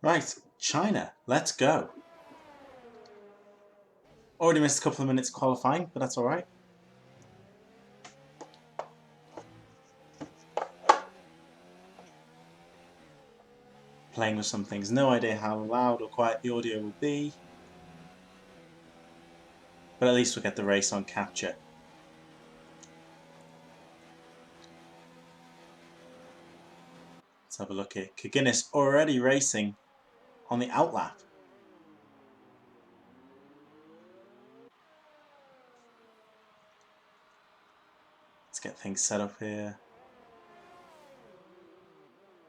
Right, China, let's go. Already missed a couple of minutes qualifying, but that's alright. Playing with some things, no idea how loud or quiet the audio will be. But at least we'll get the race on capture. Let's have a look here. Guinness already racing on the outlap. Let's get things set up here.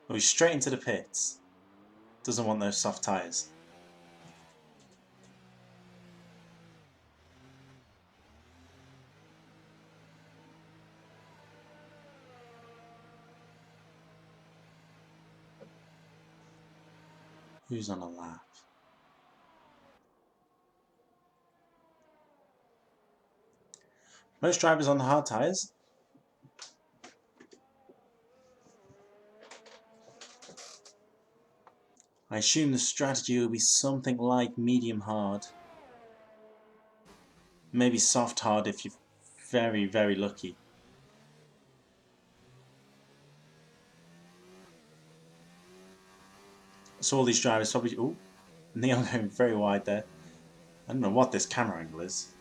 Oh, he's straight into the pits. Doesn't want those soft tyres. Who's on a lap? Most drivers on the hard tyres. I assume the strategy will be something like medium hard. Maybe soft hard if you're very, very lucky. So all these drivers probably... Ooh, Neon going very wide there. I don't know what this camera angle is.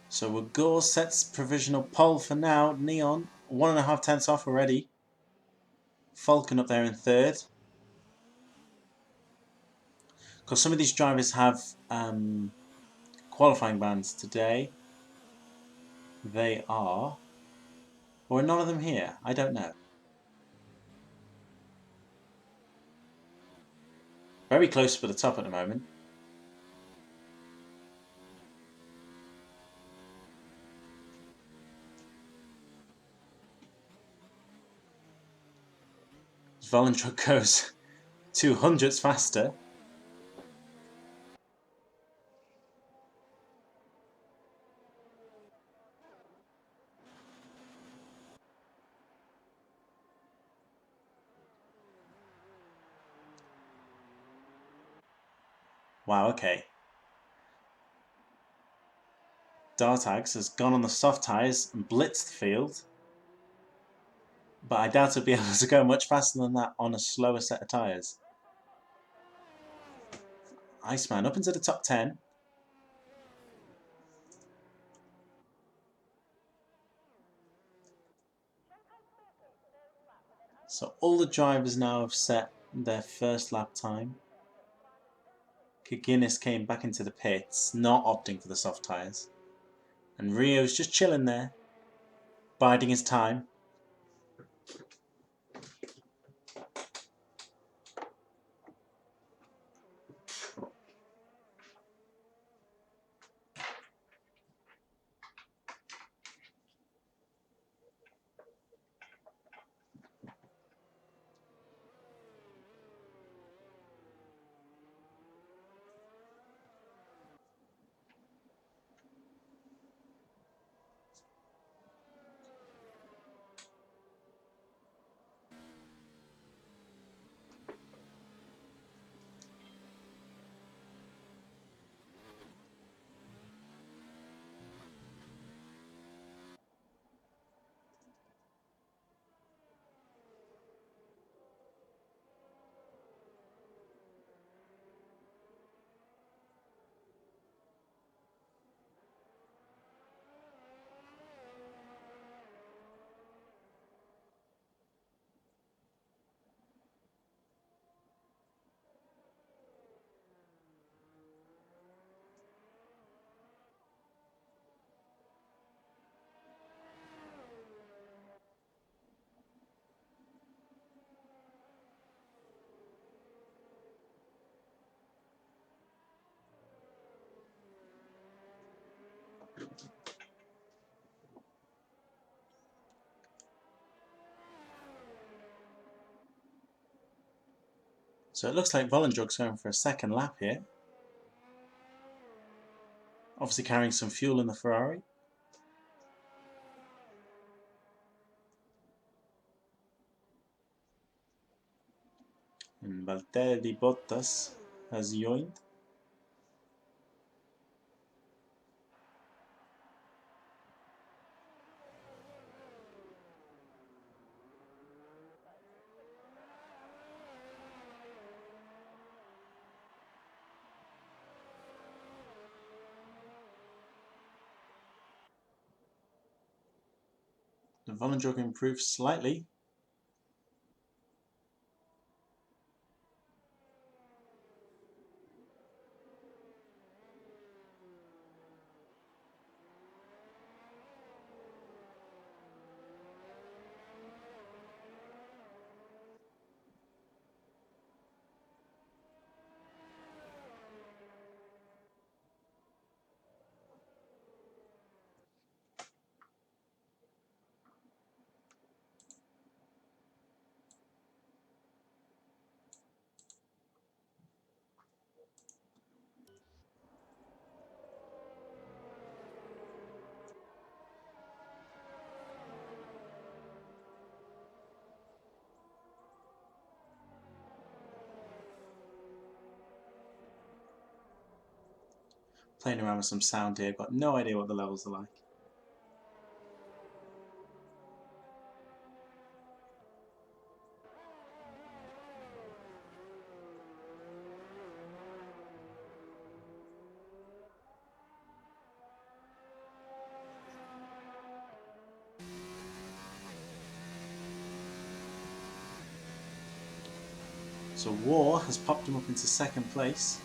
So Wagor sets provisional pole for now. Neon, 1.5 tenths off already. Falcon up there in third. Because some of these drivers have qualifying bans today. They are... Or are none of them here? I don't know. Very close for the top at the moment. Valentruck goes 200s faster. Wow, okay. Dartags has gone on the soft tyres and blitzed the field. But I doubt he'll be able to go much faster than that on a slower set of tyres. Iceman up into the top 10. So all the drivers now have set their first lap time. Guinness came back into the pits, not opting for the soft tyres. And Rio's just chilling there, biding his time. So it looks like Volendrug's going for a second lap here. Obviously carrying some fuel in the Ferrari. And Valtteri Bottas has joined. The Volendrug improved slightly. Playing around with some sound here, got no idea what the levels are like. So War has popped him up into second place.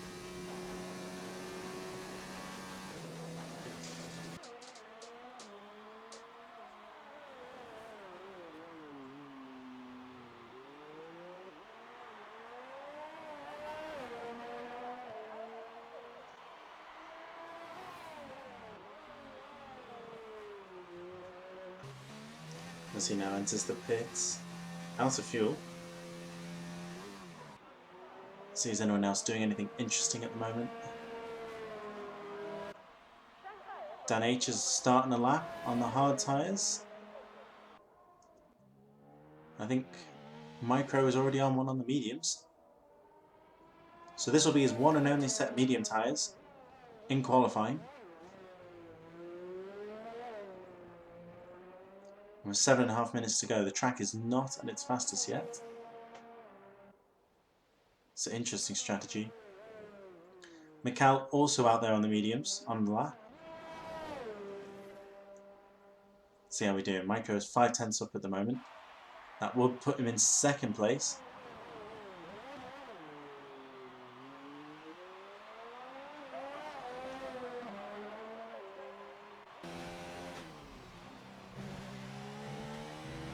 As he now enters the pits, out of fuel. See, is anyone else doing anything interesting at the moment? Dan H is starting a lap on the hard tyres. I think Micro is already on one on the mediums. So this will be his one and only set of medium tyres in qualifying. With 7.5 minutes to go, the track is not at its fastest yet. It's an interesting strategy. Mikal also out there on the mediums on the lap. See how we do. Micro is 5/10 up at the moment. That would put him in second place.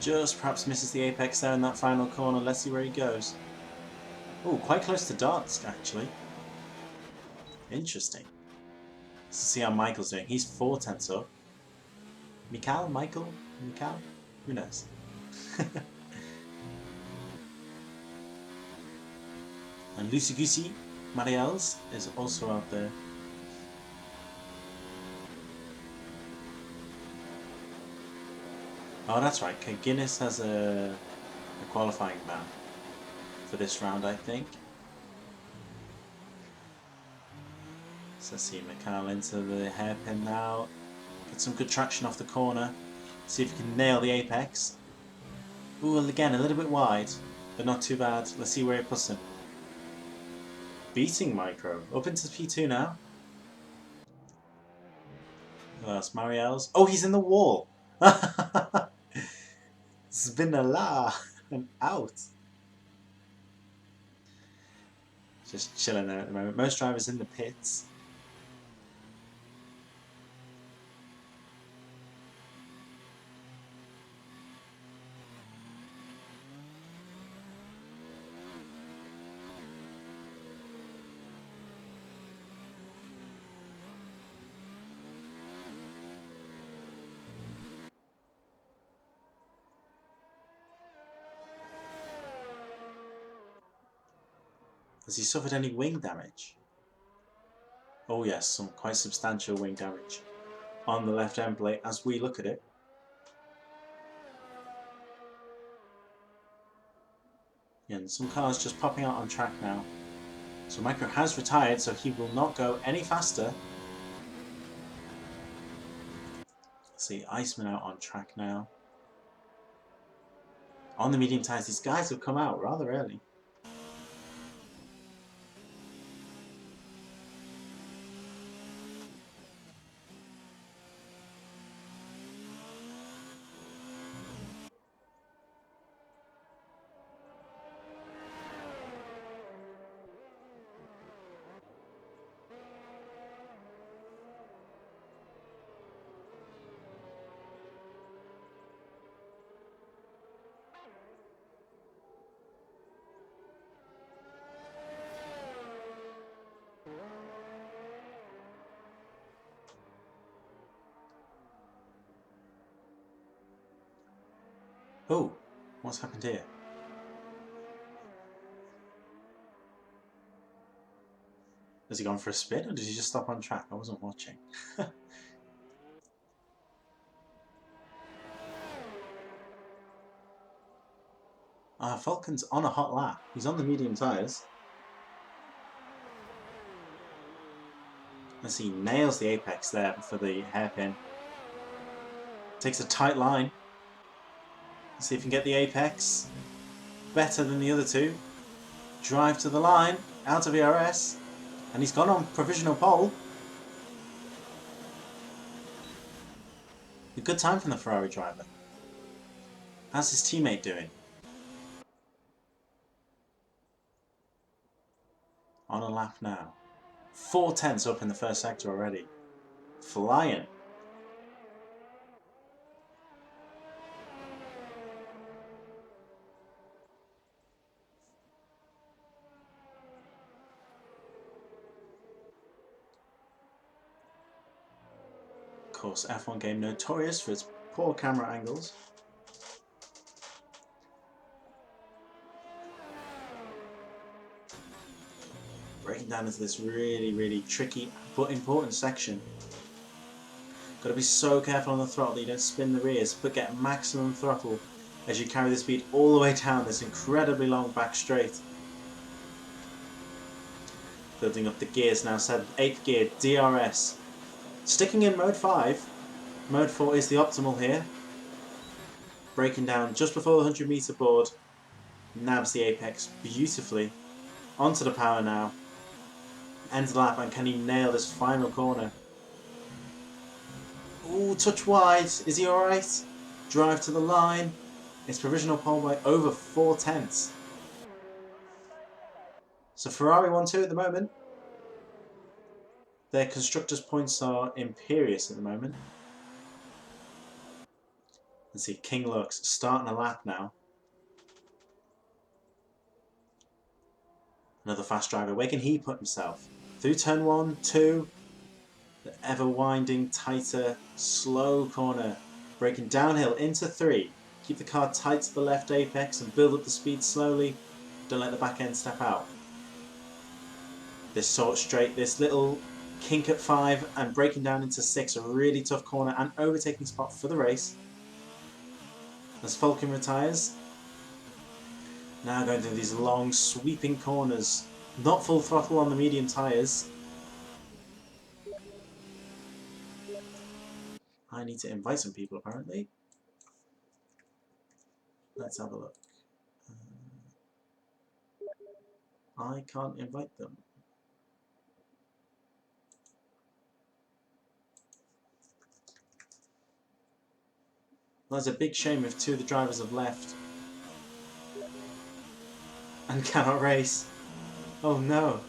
Just perhaps misses the apex there in that final corner. Let's see where he goes. Oh, quite close to darts actually. Interesting. Let's see how Michael's doing. He's 4/10 up. Michael? Who knows? And Lucy Goosey Mariels is also out there. Oh, that's right. Guinness has a qualifying ban for this round, I think. So let's see Mikal into the hairpin now. Get some good traction off the corner. See if he can nail the apex. Ooh, again, a little bit wide, but not too bad. Let's see where it puts him. Beating Micro. Up into P2 now. Who else? Mariel's. Oh, he's in the wall! Spinala! And out. Just chilling there at the moment. Most drivers in the pits. Has he suffered any wing damage? Oh yes, some quite substantial wing damage on the left end plate as we look at it. And some cars just popping out on track now. So Micro has retired, so he will not go any faster. Let's see, Iceman out on track now. On the medium tyres, these guys have come out rather early. Oh, what's happened here? Has he gone for a spin or did he just stop on track? I wasn't watching. Falcon's on a hot lap. He's on the medium tyres. As he nails the apex there for the hairpin. Takes a tight line. Let's see if he can get the apex. Better than the other two. Drive to the line. Out of ERS. And he's gone on provisional pole. A good time from the Ferrari driver. How's his teammate doing? On a lap now. 4/10 up in the first sector already. Flying. Of course, F1 game notorious for its poor camera angles. Breaking down into this really tricky but important section. Got to be so careful on the throttle that you don't spin the rears, but get maximum throttle as you carry the speed all the way down this incredibly long back straight. Building up the gears now, 8th gear, DRS. Sticking in mode 5. Mode 4 is the optimal here. Breaking down just before the 100 meter board. Nabs the apex beautifully. Onto the power now. Ends the lap, and can he nail this final corner? Ooh, touch wide. Is he alright? Drive to the line. It's provisional pole by over 4/10. So Ferrari 1-2 at the moment. Their constructors' points are imperious at the moment. Let's see, King looks starting a lap now. Another fast driver. Where can he put himself? Through turn 1, 2. The ever winding, tighter, slow corner. Braking downhill into 3. Keep the car tight to the left apex and build up the speed slowly. Don't let the back end step out. This short straight, this little kink at 5 and breaking down into 6. A really tough corner and overtaking spot for the race. As Falcon retires. Now going through these long sweeping corners. Not full throttle on the medium tyres. I need to invite some people apparently. Let's have a look. I can't invite them. Well, that's a big shame if 2 of the drivers have left. And cannot race. Oh no.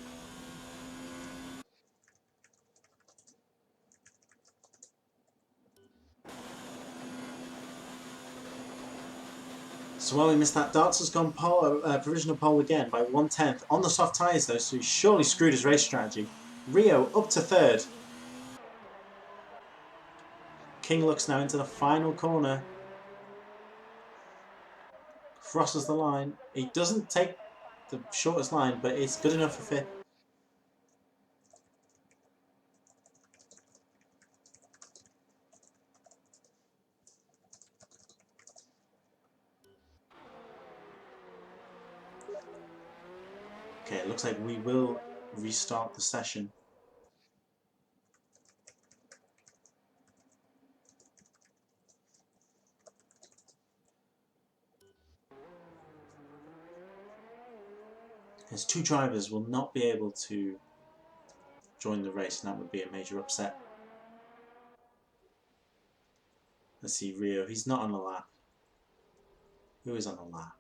So while we missed that, Darts has gone provisional pole again by 1/10 on the soft tyres though, so he surely screwed his race strategy. Rio up to 3rd. King looks now into the final corner. Crosses the line. He doesn't take the shortest line, but it's good enough for 5th. Okay, it looks like we will restart the session. As 2 drivers will not be able to join the race, and that would be a major upset. Let's see, Rio, he's not on the lap. Who is on the lap?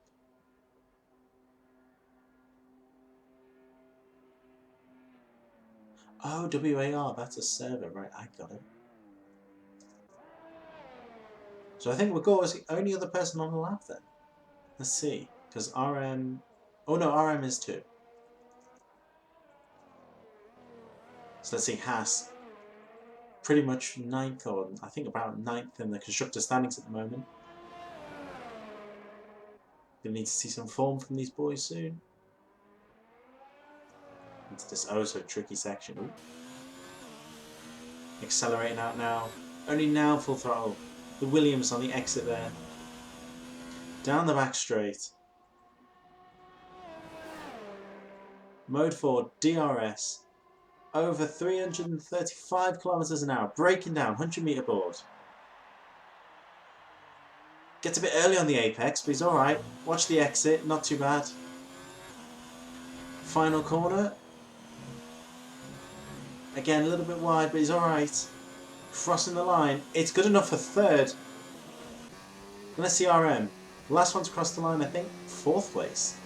Oh, WAR, that's a server, right, I got it. So I think Wagor is the only other person on the lap then. Let's see, because RM... Oh no, RM is 2. So let's see, Haas, pretty much 9th, or I think about 9th in the constructor standings at the moment. Gonna need to see some form from these boys soon. Into this oh so tricky section. Ooh. Accelerating out now. Only now full throttle. The Williams on the exit there. Down the back straight. Mode 4 DRS. Over 335 kilometers an hour. Breaking down 100-meter board. Gets a bit early on the apex, but he's alright. Watch the exit, not too bad. Final corner. Again, a little bit wide, but he's alright. Crossing the line. It's good enough for 3rd. Let's see RM. The last one's crossed the line, I think. 4th place.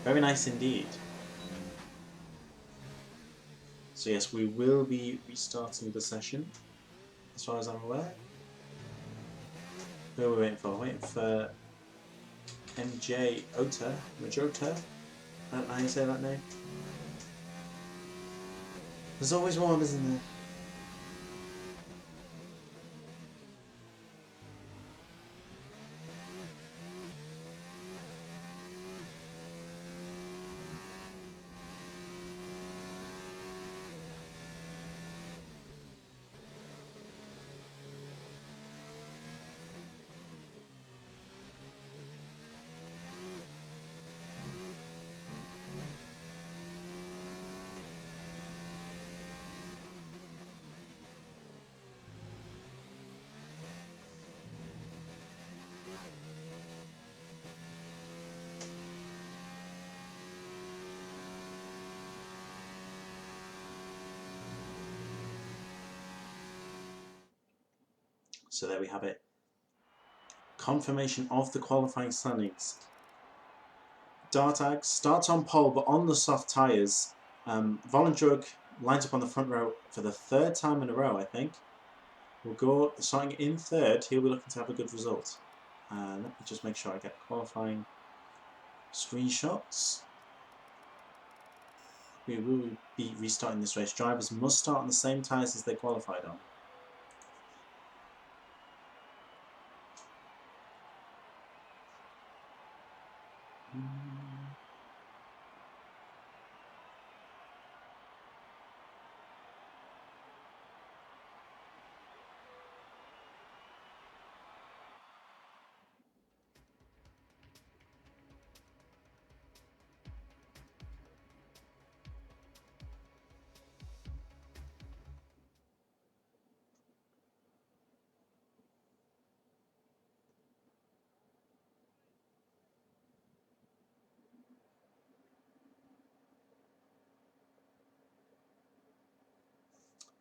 Very nice indeed. So yes, we will be restarting the session, as far as I'm aware. Who are we waiting for? We're waiting for MJ Ota. Majota? I don't know how you say that name. There's always one, isn't there? So there we have it. Confirmation of the qualifying standings. Dartag starts on pole but on the soft tyres. Volendrug lines up on the front row for the 3rd time in a row, I think. We'll go starting in 3rd. He'll be looking to have a good result. Let me just make sure I get qualifying screenshots. We will be restarting this race. Drivers must start on the same tyres as they qualified on.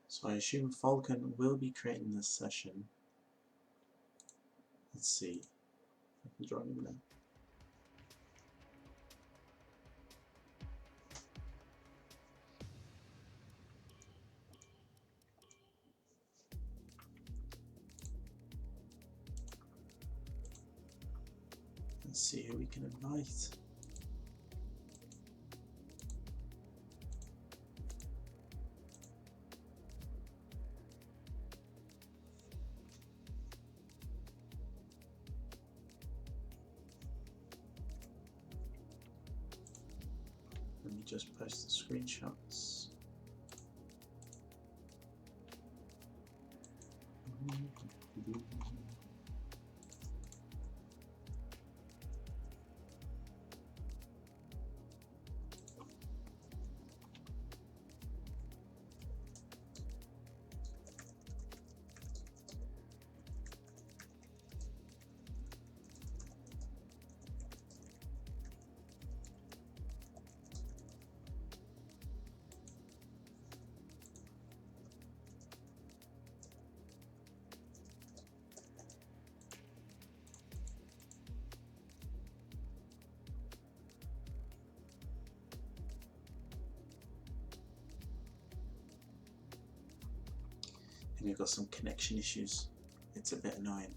So I assume Falcon will be creating this session. Let's see. I can join him now. Let's see who we can invite. just post the screenshots. And we've got some connection issues. It's a bit annoying.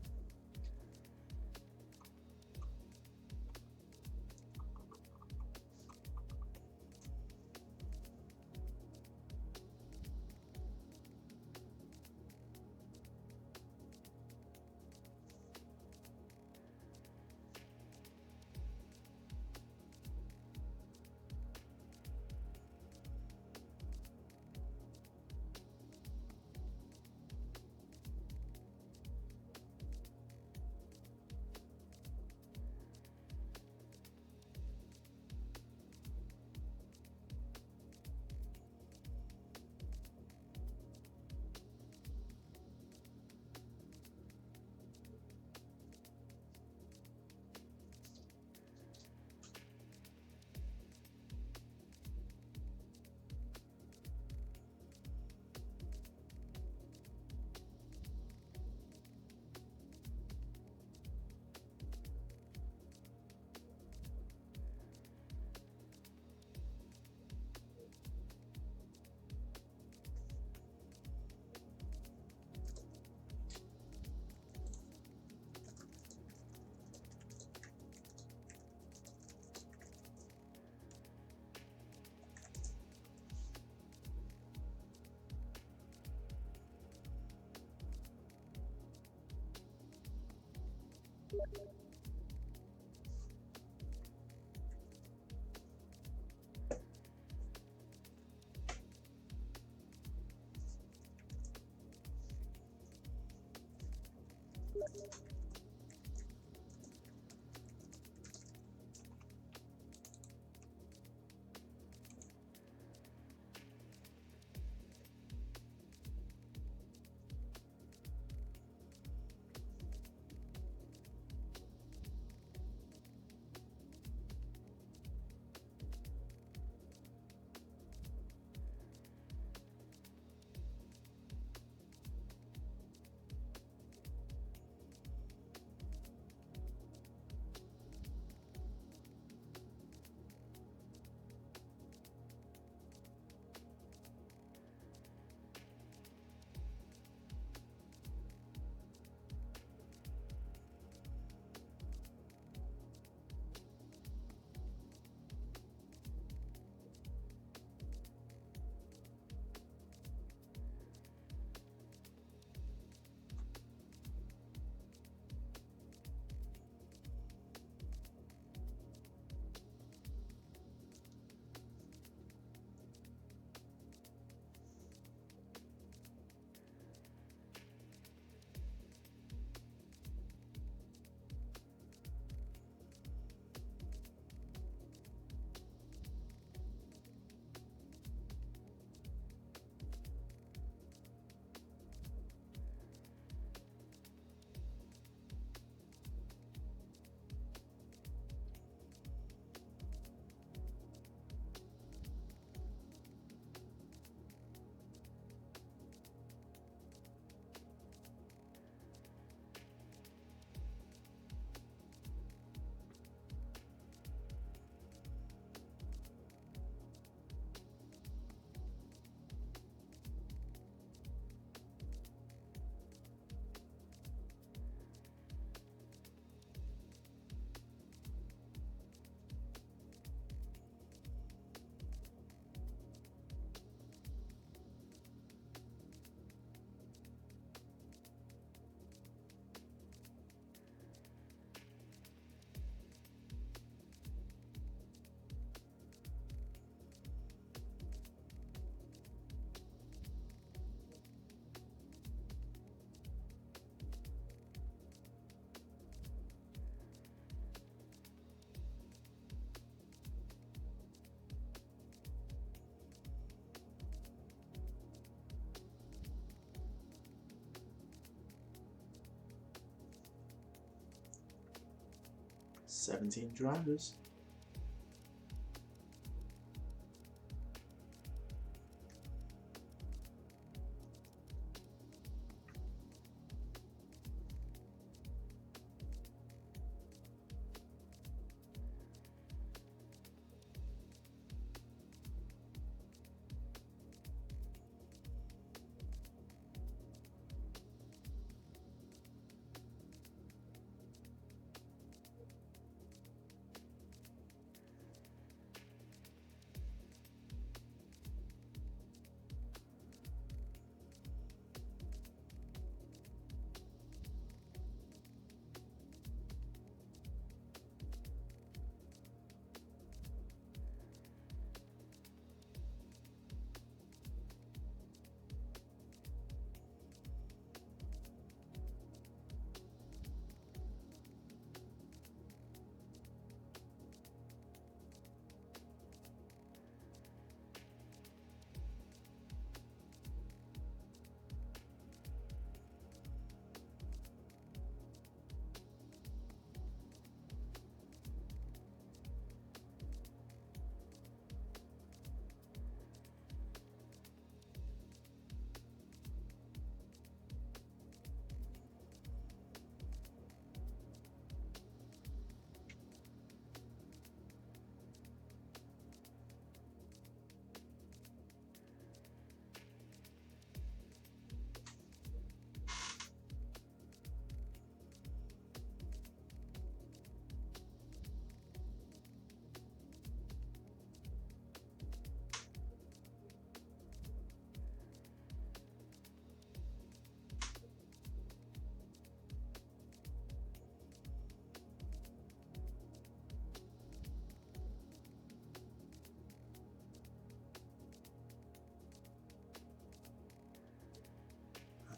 17 drivers.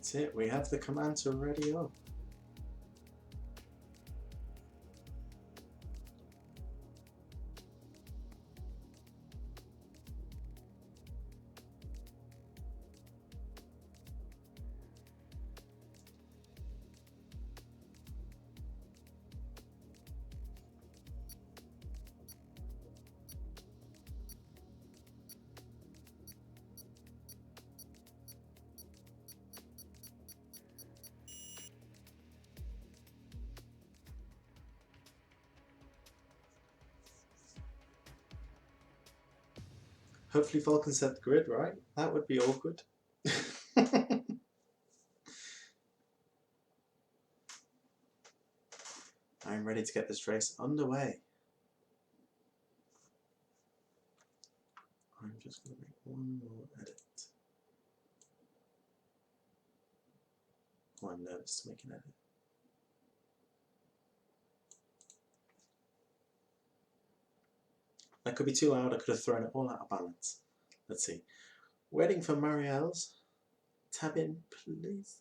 That's it, we have the command to ready up. Hopefully Falcon set the grid right. That would be awkward. I'm ready to get this race underway. I'm just going to make one more edit. Oh, I'm nervous to make an edit. That could be too loud, I could have thrown it all out of balance. Let's see. Waiting for Marielle's. Tab in, please.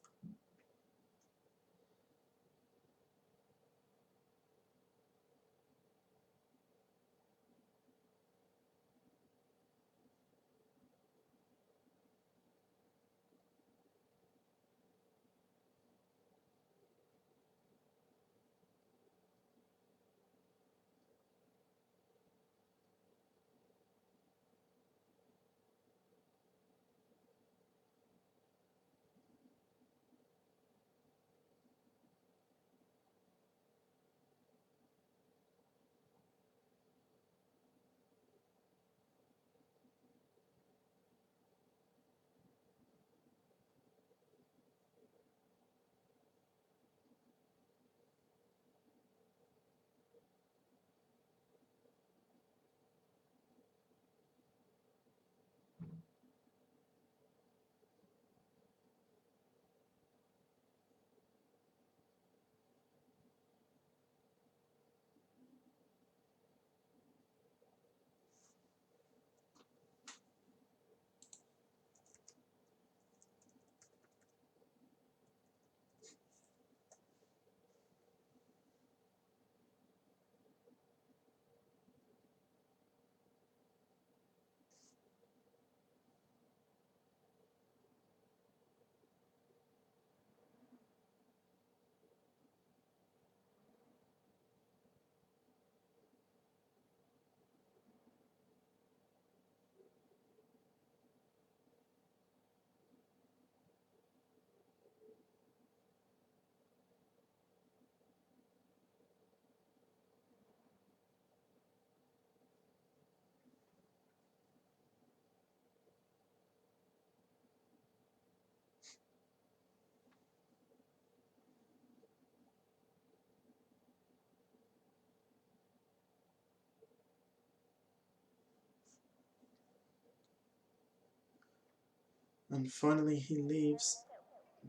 And finally he leaves.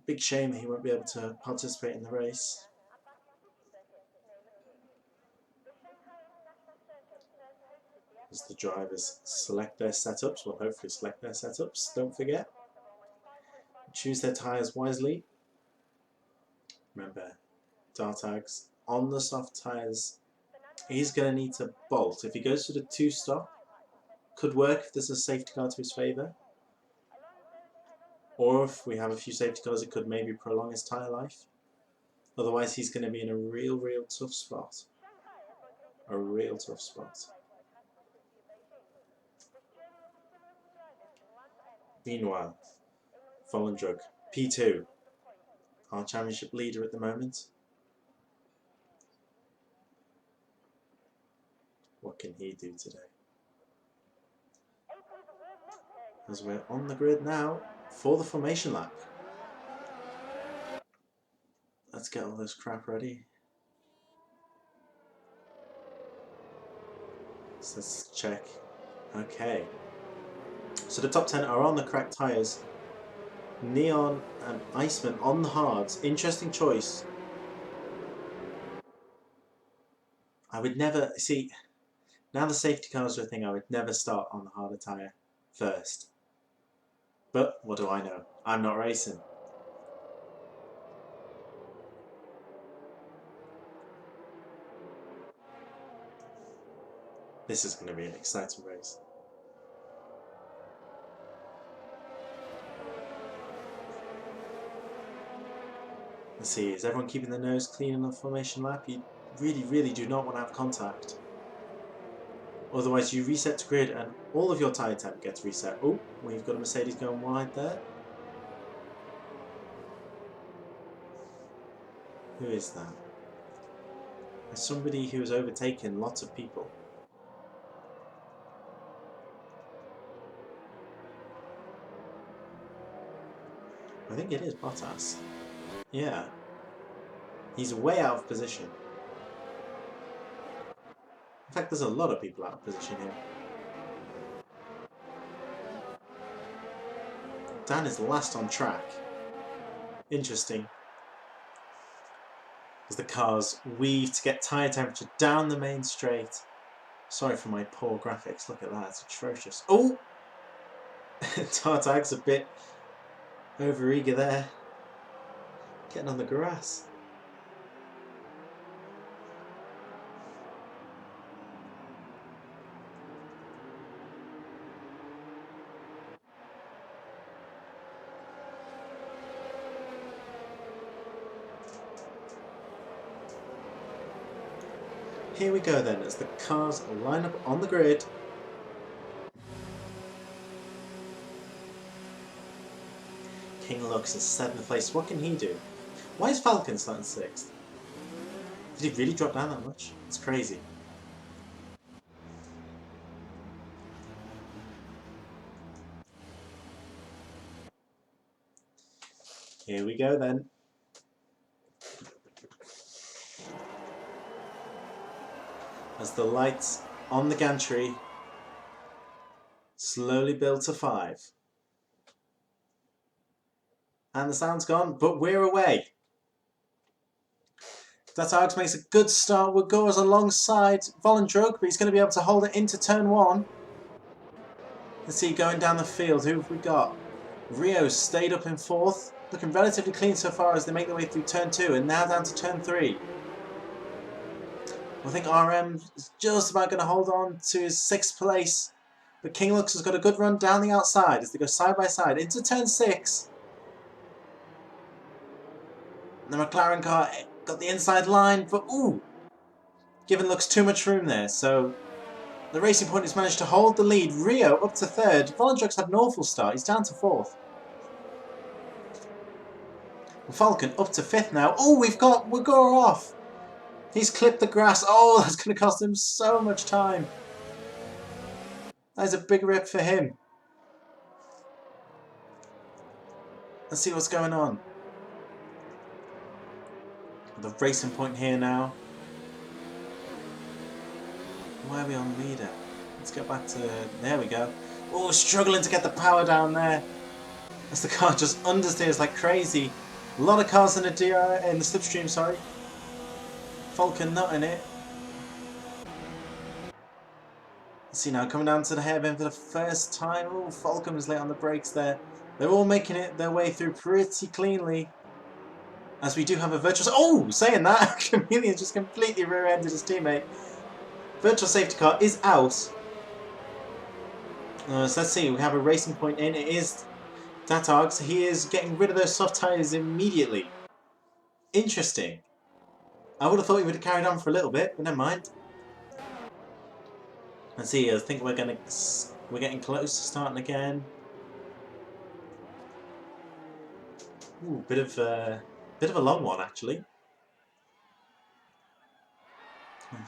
Big shame he won't be able to participate in the race. As the drivers select their setups, well hopefully select their setups, don't forget. Choose their tyres wisely. Remember, Dartag's on the soft tyres, he's going to need to bolt. If he goes for the 2-stop, could work if there's a safety car to his favour. Or if we have a few safety cars, it could maybe prolong his tyre life. Otherwise, he's going to be in a real tough spot. A real tough spot. Meanwhile, Volendrug, P2, our championship leader at the moment. What can he do today? As we're on the grid now for the formation lap. Let's get all this crap ready. So let's check. Okay. So the top 10 are on the correct tyres. Neon and Iceman on the hards. Interesting choice. I would never, see, now the safety cars are a thing, I would never start on the harder tyre first. But what do I know? I'm not racing. This is going to be an exciting race. Let's see, is everyone keeping their nose clean in the formation lap? You really do not want to have contact. Otherwise you reset to grid and all of your tyre temp gets reset. Oh, we've got a Mercedes going wide there. Who is that? There's somebody who has overtaken lots of people. I think it is Bottas. Yeah. He's way out of position. In fact, there's a lot of people out of position here. Dan is last on track. Interesting. As the cars weave to get tyre temperature down the main straight. Sorry for my poor graphics. Look at that, it's atrocious. Oh! Tartag's a bit over-eager there. Getting on the grass. Here we go then, as the cars line up on the grid. King Lux in 7th place. What can he do? Why is Falcon starting 6th? Did he really drop down that much? It's crazy. Here we go then. As the lights on the gantry slowly build to 5. And the sound's gone, but we're away. Dartags makes a good start. Will goes alongside Volendrug, but he's going to be able to hold it into turn 1. Let's see, going down the field, who have we got? Rio stayed up in 4th, looking relatively clean so far as they make their way through turn 2, and now down to turn 3. I think RM is just about going to hold on to his 6th place, but King Lux has got a good run down the outside as they go side by side into turn 6. And the McLaren car got the inside line, but ooh, giving Lux too much room there. So the Racing Point has managed to hold the lead. Rio up to 3rd. Volendrug's had an awful start. He's down to 4th. Falcon up to 5th now. Oh, we've got Wagor off. He's clipped the grass. Oh, that's going to cost him so much time. That is a big rip for him. Let's see what's going on. The Racing Point here now. Why are we on leader? Let's get back to... There we go. Oh, struggling to get the power down there. as the car just understeers like crazy. A lot of cars in the in the slipstream, sorry. Falcon not in it. Let's see now, coming down to the hairpin for the first time. Oh, Falcon was late on the brakes there. They're all making it their way through pretty cleanly. As we do have a virtual... Oh, saying that, Chameleon just completely rear-ended his teammate. Virtual safety car is out. So let's see, we have a racing point in. It is Datarg. He is getting rid of those soft tyres immediately. Interesting. I would have thought he would have carried on for a little bit, but never mind. Let's see, I think we're getting close to starting again. Ooh, bit of a long one actually.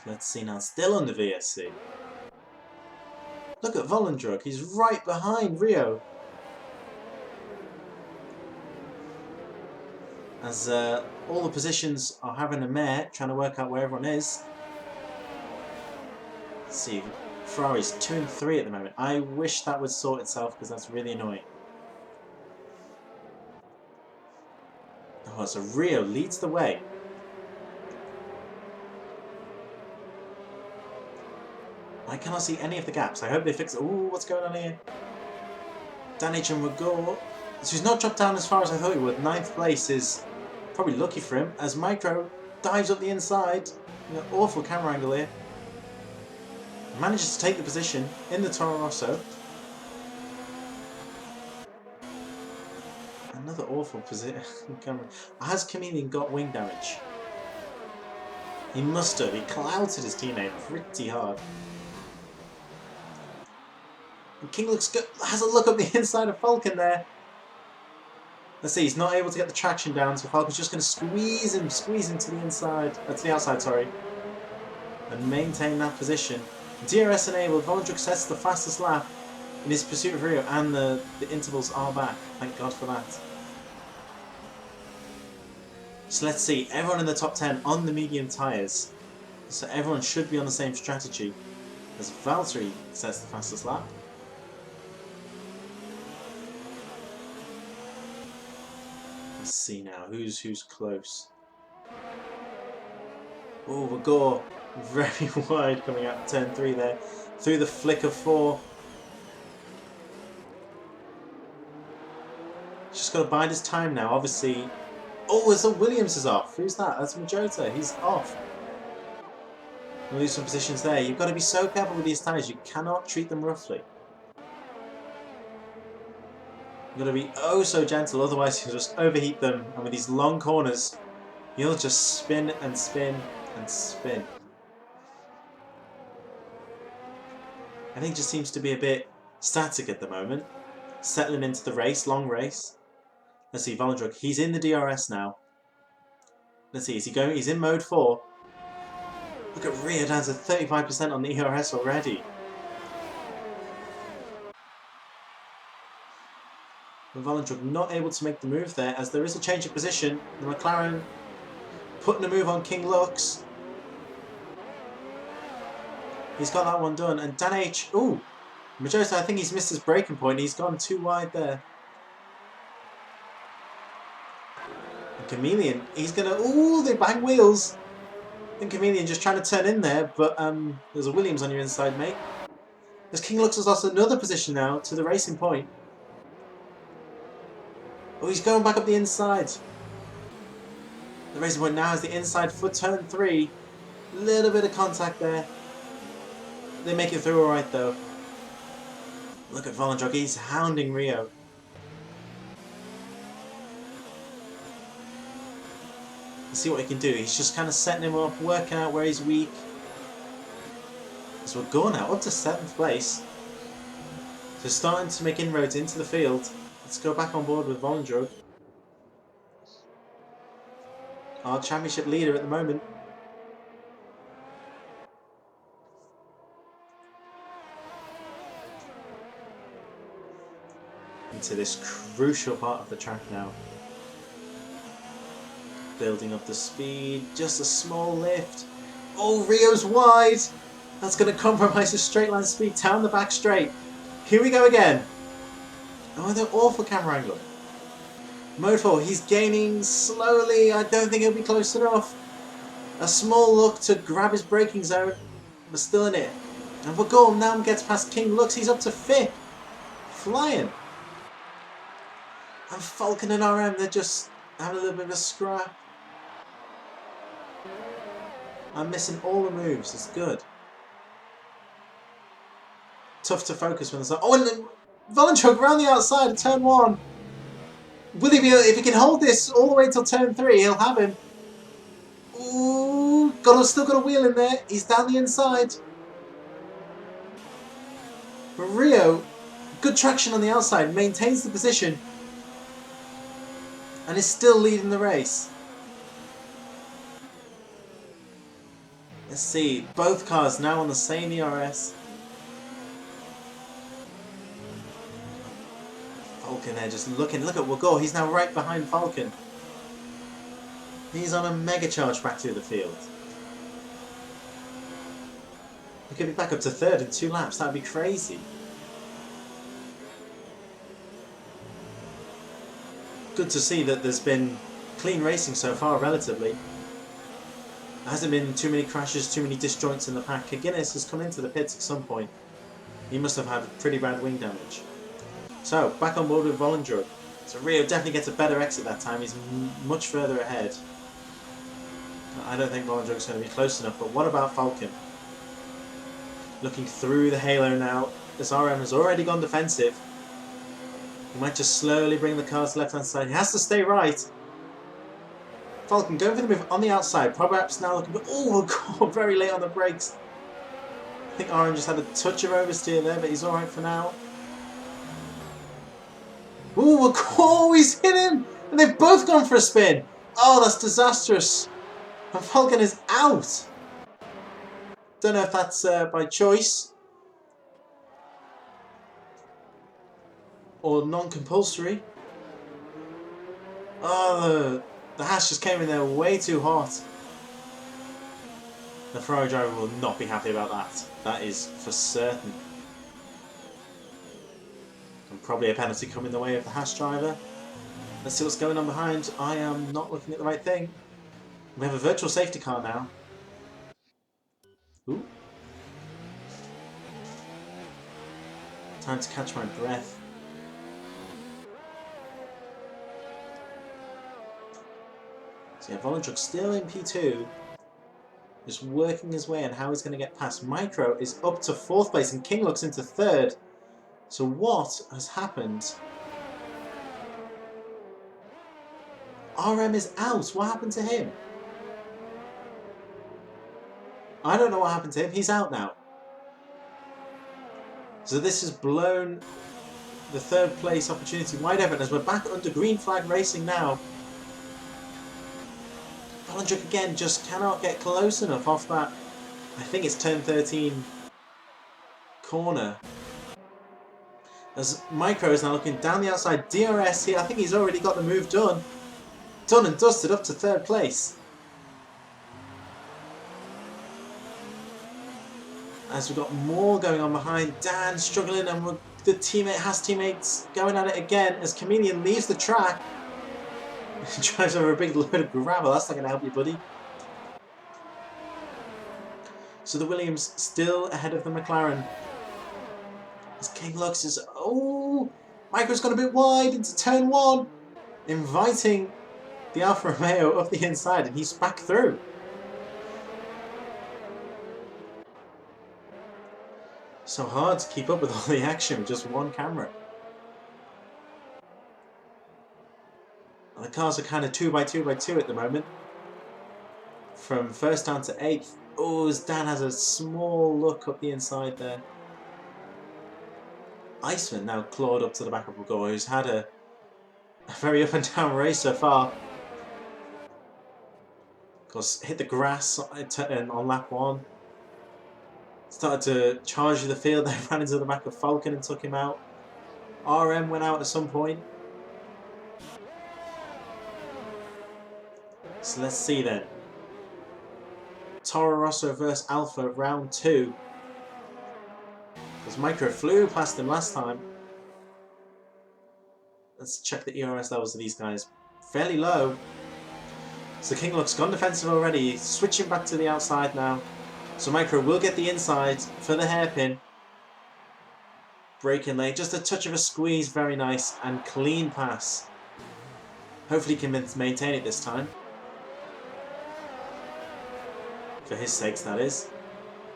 Let's see now, still on the VSC. Look at Volendrug, he's right behind Rio. As all the positions are having a mare, trying to work out where everyone is. Let's see, Ferrari's 2 and 3 at the moment. I wish that would sort itself because that's really annoying. Oh, so Rio leads the way. I cannot see any of the gaps. I hope they fix it. Ooh, what's going on here? Danich and Ragor. So he's not dropped down as far as I thought he would. 9th place is probably lucky for him as Micro dives up the inside. You know, awful camera angle here. Manages to take the position in the Toro Rosso. Another awful position. Has Chameleon got wing damage? He must have. He clouted his teammate pretty hard. And King looks good. Has a look up the inside of Falcon there. Let's see, he's not able to get the traction down, so Falcon's just going to squeeze him to the inside, to the outside, sorry, and maintain that position. DRS enabled. Volendrug sets the fastest lap in his pursuit of Rio, and the intervals are back. Thank God for that. So let's see, everyone in the top 10 on the medium tyres. So everyone should be on the same strategy as Valtteri sets the fastest lap. Let's see now, who's close. Oh, Ragor very wide coming out of turn 3 there. Through the flick of 4. Just got to bide his time now, obviously. Oh, so Williams is off. Who's that? That's Majota. He's off. We'll lose some positions there. You've got to be so careful with these tyres. You cannot treat them roughly. You've got to be oh so gentle, otherwise you'll just overheat them. And with these long corners, you'll just spin and spin and spin. I think it just seems to be a bit static at the moment. Settling into the race, long race. Let's see, Volendrug, he's in the DRS now. Let's see, is he going? He's in mode 4. Look at Rio down to 35% on the ERS already. But Volendrug not able to make the move there as there is a change of position. The McLaren putting a move on King Lux. He's got that one done. And Dan H. Ooh! Majota, I think he's missed his braking point. He's gone too wide there. And Chameleon, he's going to... Ooh, they bang wheels. I think Chameleon just trying to turn in there, but there's a Williams on your inside, mate. As King Lux has lost another position now to the racing point. Oh, he's going back up the inside. The racing point now has the inside for turn 3. Little bit of contact there. They make it through alright though. Look at Volendrug, he's hounding Rio. Let's see what he can do. He's just kind of setting him up, working out where he's weak. So we're going now, up to 7th place. So starting to make inroads into the field. Let's go back on board with Volendrug. Our championship leader at the moment. Into this crucial part of the track now. Building up the speed, just a small lift. Oh, Rio's wide! That's going to compromise his straight line speed down the back straight. Here we go again. Oh, they're awful camera angle. Mode 4, he's gaining slowly. I don't think he'll be close enough. A small look to grab his braking zone, but still in it. And Vagor now gets past King Lux. He's up to 5th. Flying. And Falcon and RM, they're just having a little bit of a scrap. I'm missing all the moves. It's good. Tough to focus when there's like... Oh, and then Volanchuk around the outside of turn 1. Will he be able... If he can hold this all the way till turn 3, he'll have him. Ooh, still got a wheel in there. He's down the inside. But Rio, good traction on the outside, maintains the position. And is still leading the race. Let's see, both cars now on the same ERS. Falcon there just looking. Look at Wagor, he's now right behind Falcon. He's on a mega charge back through the field. He could be back up to 3rd in 2 laps, that'd be crazy. Good to see that there's been clean racing so far, relatively. There hasn't been too many crashes, too many disjoints in the pack. Guinness has come into the pits at some point. He must have had pretty bad wing damage. So, back on board with Volendrug. So Rio definitely gets a better exit that time. He's much further ahead. I don't think Volendrug's going to be close enough, but what about Falcon? Looking through the halo now. This RM has already gone defensive. He might just slowly bring the cars to the left-hand side. He has to stay right. Falcon going for the move on the outside. Perhaps now looking... Oh, God, very late on the brakes. I think RM just had a touch of oversteer there, but he's alright for now. Ooh, oh, he's hit him! And they've both gone for a spin. Oh, that's disastrous. And Falcon is out. Don't know if that's by choice or non-compulsory. Oh, the hash just came in there way too hot. The Ferrari driver will not be happy about that. That is for certain. And probably a penalty coming the way of the hash driver. Let's see what's going on behind. I am not looking at the right thing. We have a virtual safety car now. Ooh. Time to catch my breath. So yeah, Volendrug still in P2. Just working his way on how he's going to get past. Micro is up to 4th place and King looks into 3rd. So what has happened? RM is out. What happened to him? I don't know what happened to him. He's out now. So this has blown the 3rd place opportunity wide open as we're back under green flag racing now. Volendrug again just cannot get close enough off that. I think it's turn 13 corner. As Micro is now looking down the outside. DRS here. I think he's already got the move done. Done and dusted up to 3rd place. As we've got more going on behind. Dan struggling and the teammates going at it again as Chameleon leaves the track. Drives over a big load of gravel. That's not going to help you, buddy. So the Williams still ahead of the McLaren. As King Lux is... Oh! Micro's gone a bit wide into turn 1. Inviting the Alfa Romeo up the inside and he's back through. So hard to keep up with all the action with just one camera. And the cars are kind of 2x2x2 at the moment. From 1st down to 8th. Oh, as Dan has a small look up the inside there. Iceman now clawed up to the back of Bugor, who's had a very up and down race so far. Of course, hit the grass on lap 1. Started to charge the field, then ran into the back of Falcon and took him out. RM went out at some point. So let's see then. Toro Rosso versus Alpha round 2. Because Micro flew past him last time. Let's check the ERS levels of these guys. Fairly low. So King looks gone defensive already. He's switching back to the outside now. So Micro will get the inside for the hairpin. Breaking late. Just a touch of a squeeze. Very nice. And clean pass. Hopefully he can maintain it this time. For his sakes, that is.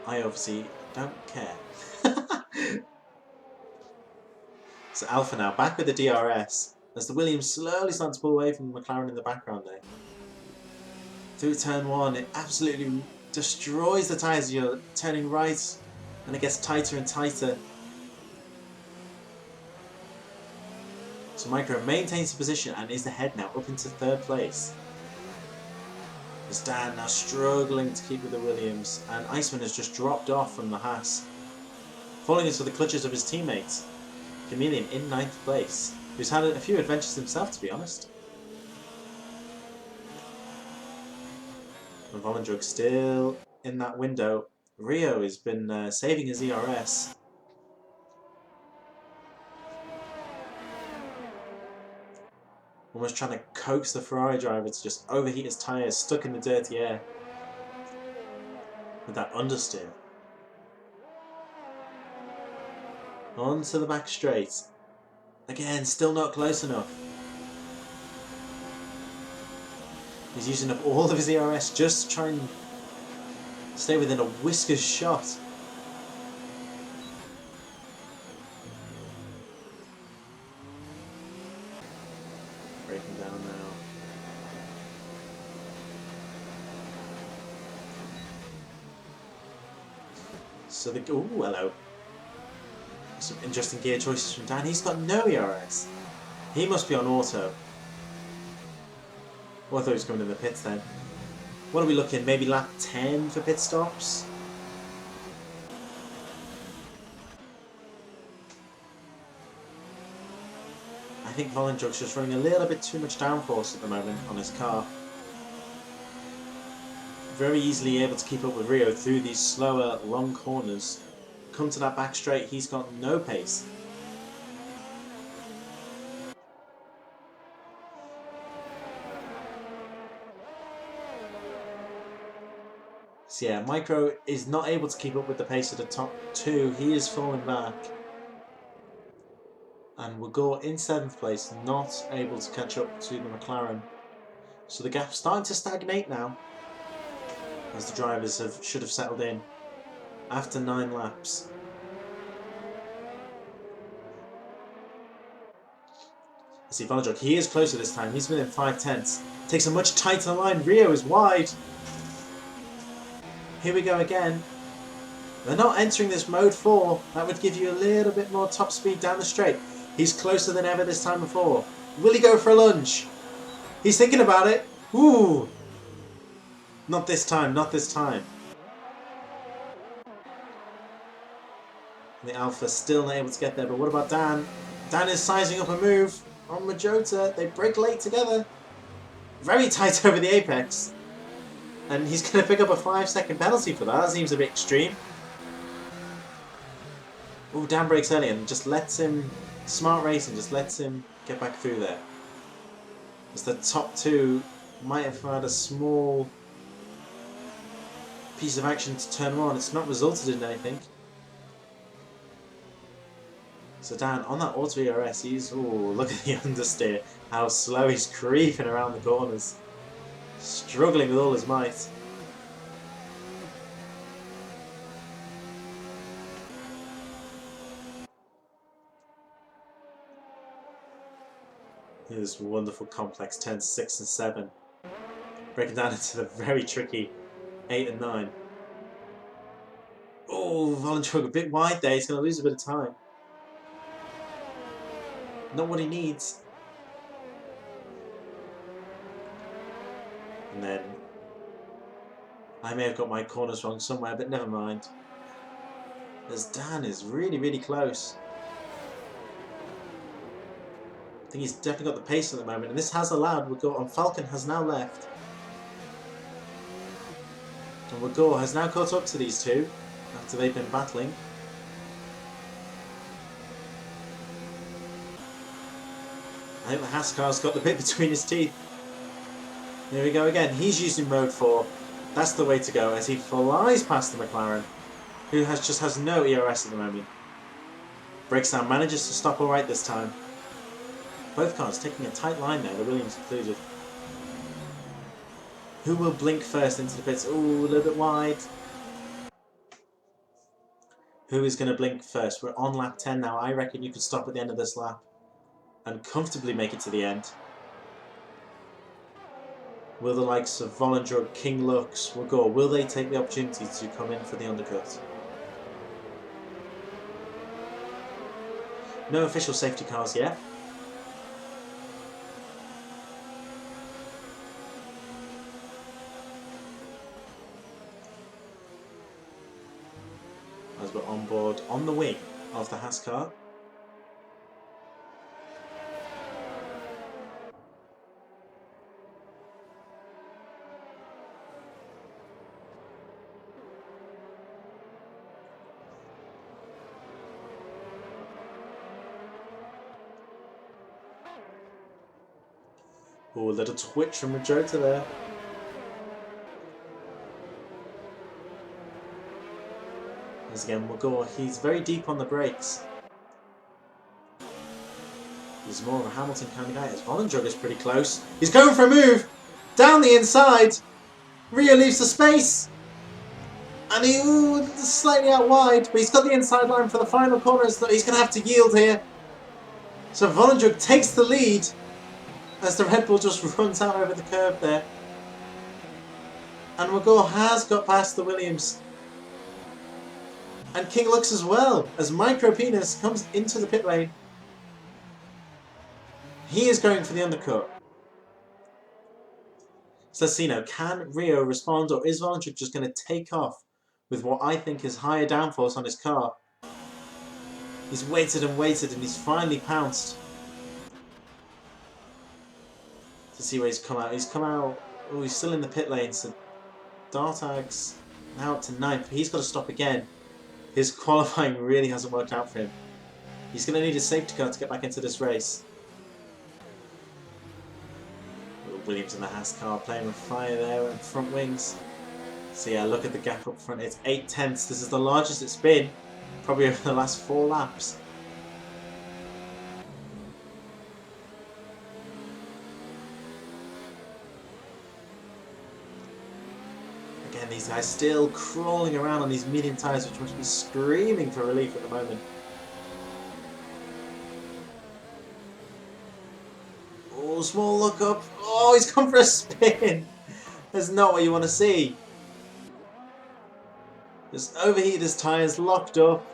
I obviously don't care. So Alpha now back with the DRS. As the Williams slowly starts to pull away from the McLaren in the background there. Through turn 1, it absolutely destroys the tyres. You're turning right and it gets tighter and tighter. So Micro maintains the position and is ahead now, up into 3rd place. As Dan now struggling to keep with the Williams, and Iceman has just dropped off from the Haas, falling into the clutches of his teammates. Chameleon in 9th place, who's had a few adventures himself, to be honest. And Volendrug still in that window. Rio has been saving his ERS. Almost trying to coax the Ferrari driver to just overheat his tyres, stuck in the dirty air. With that understeer. On to the back straight. Again, still not close enough. He's using up all of his ERS just to try and stay within a whiskers shot. Breaking down now. So the... Ooh, hello. Some interesting gear choices from Dan. He's got no ERS. He must be on auto. Oh, I thought he was coming in the pits then. What are we looking? Maybe lap 10 for pit stops? I think Volendrug's just running a little bit too much downforce at the moment on his car. Very easily able to keep up with Rio through these slower, long corners. Come to that back straight, he's got no pace. So yeah, Micro is not able to keep up with the pace of the top 2. He is falling back. And we'll go in 7th place, not able to catch up to the McLaren. So the gap's starting to stagnate now, as the drivers should have settled in after 9 laps. I see Volendrug, he is closer this time, he's within 5/10. Takes a much tighter line, Rio is wide. Here we go again. They're not entering this mode 4. That would give you a little bit more top speed down the straight. He's closer than ever this time before. Will he go for a lunge? He's thinking about it. Ooh. Not this time, not this time. The Alpha still not able to get there, but what about Dan? Dan is sizing up a move on Majota. They break late together. Very tight over the apex. And he's going to pick up a 5-second penalty for that. That seems a bit extreme. Oh, Dan breaks early and just lets him... Smart racing just lets him get back through there. As the top 2 might have had a small piece of action to turn on. It's not resulted in anything. So Dan, on that auto ERS, he's... Ooh, look at the understeer. How slow he's creeping around the corners. Struggling with all his might. This wonderful complex turns 6 and 7. Breaking down into the very tricky 8 and 9. Oh, Volendrug a bit wide there. He's going to lose a bit of time. Not what he needs. And then I may have got my corners wrong somewhere, but never mind. As Dan is really, really close. I think he's definitely got the pace at the moment, and this has allowed Wagor, and Falcon has now left. And Wagor has now caught up to these two after they've been battling. think the Haas car's got the bit between his teeth. There we go again. He's using mode 4. That's the way to go as he flies past the McLaren, who just has no ERS at the moment. Brakes down, manages to stop alright this time. Both cars taking a tight line there, the Williams included. Who will blink first into the pits? Ooh, a little bit wide. Who is going to blink first? We're on lap 10 now. I reckon you could stop at the end of this lap and comfortably make it to the end. Will the likes of Volendrug, King Lux, will they take the opportunity to come in for the undercut? No official safety cars yet. As we're on board on the wing of the Haas car. Oh, a little twitch from Majota there. As again, Magor, he's very deep on the brakes. He's more of a Hamilton kind of guy. As Volendrug is pretty close. He's going for a move! Down the inside! Rio leaves the space! And he, slightly out wide, but he's got the inside line for the final corner. He's going to have to yield here. So Volendrug takes the lead as the Red Bull just runs out over the curb there. And Magor has got past the Williams. And King Lux as well, as Micro Penis comes into the pit lane. He is going for the undercut. So let's see now, can Rio respond, or is Volendrug just going to take off with what I think is higher downforce on his car? He's waited and waited and he's finally pounced. To see where he's come out. He's come out, oh, he's still in the pit lane, so Dartag's now up to 9th. He's got to stop again. His qualifying really hasn't worked out for him. He's going to need a safety car to get back into this race. Williams in the Haas car playing with fire there in front wings. So yeah, look at the gap up front. It's 8/10. This is the largest it's been probably over the last 4 laps. Again, these guys still crawling around on these medium tyres, which must be screaming for relief at the moment. Oh, small look up. Oh, he's come for a spin. That's not what you want to see. Just overheated his tyres, locked up.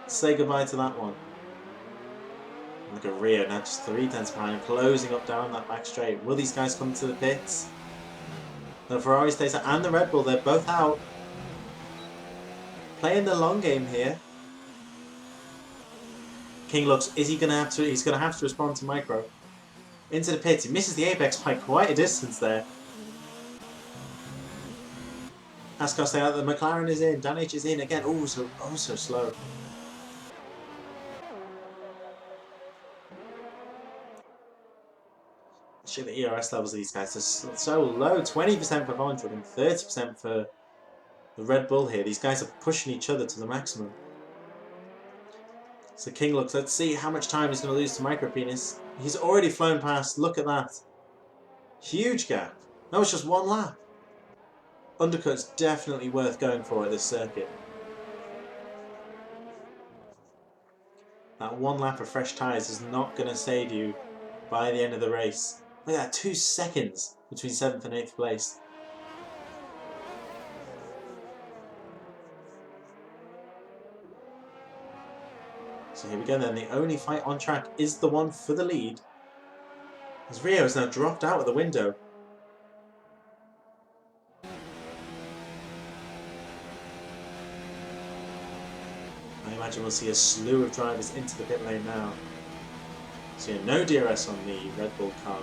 Say goodbye to that one. Look at Rio, now just 3/10 behind, closing up down that back straight. Will these guys come to the pits? The Ferrari stays out, and the Red Bull, they're both out. Playing the long game here. King Lux, is he going to have to, he's going to have to respond to Micro. Into the pits, he misses the apex by quite a distance there. Ascot stay out, the McLaren is in, Danich is in again, oh so slow. Shit, the ERS levels of these guys are so low, 20% for Volendrug and 30% for the Red Bull here. These guys are pushing each other to the maximum. So King Lux, let's see how much time he's going to lose to Micro Penis. He's already flown past, look at that. Huge gap. That was just 1 lap. Undercut's definitely worth going for at this circuit. That 1 lap of fresh tyres is not going to save you by the end of the race. Look at that, 2 seconds between 7th and 8th place. So here we go then, the only fight on track is the one for the lead. As Rio has now dropped out of the window. I imagine we'll see a slew of drivers into the pit lane now. So yeah, no DRS on the Red Bull car.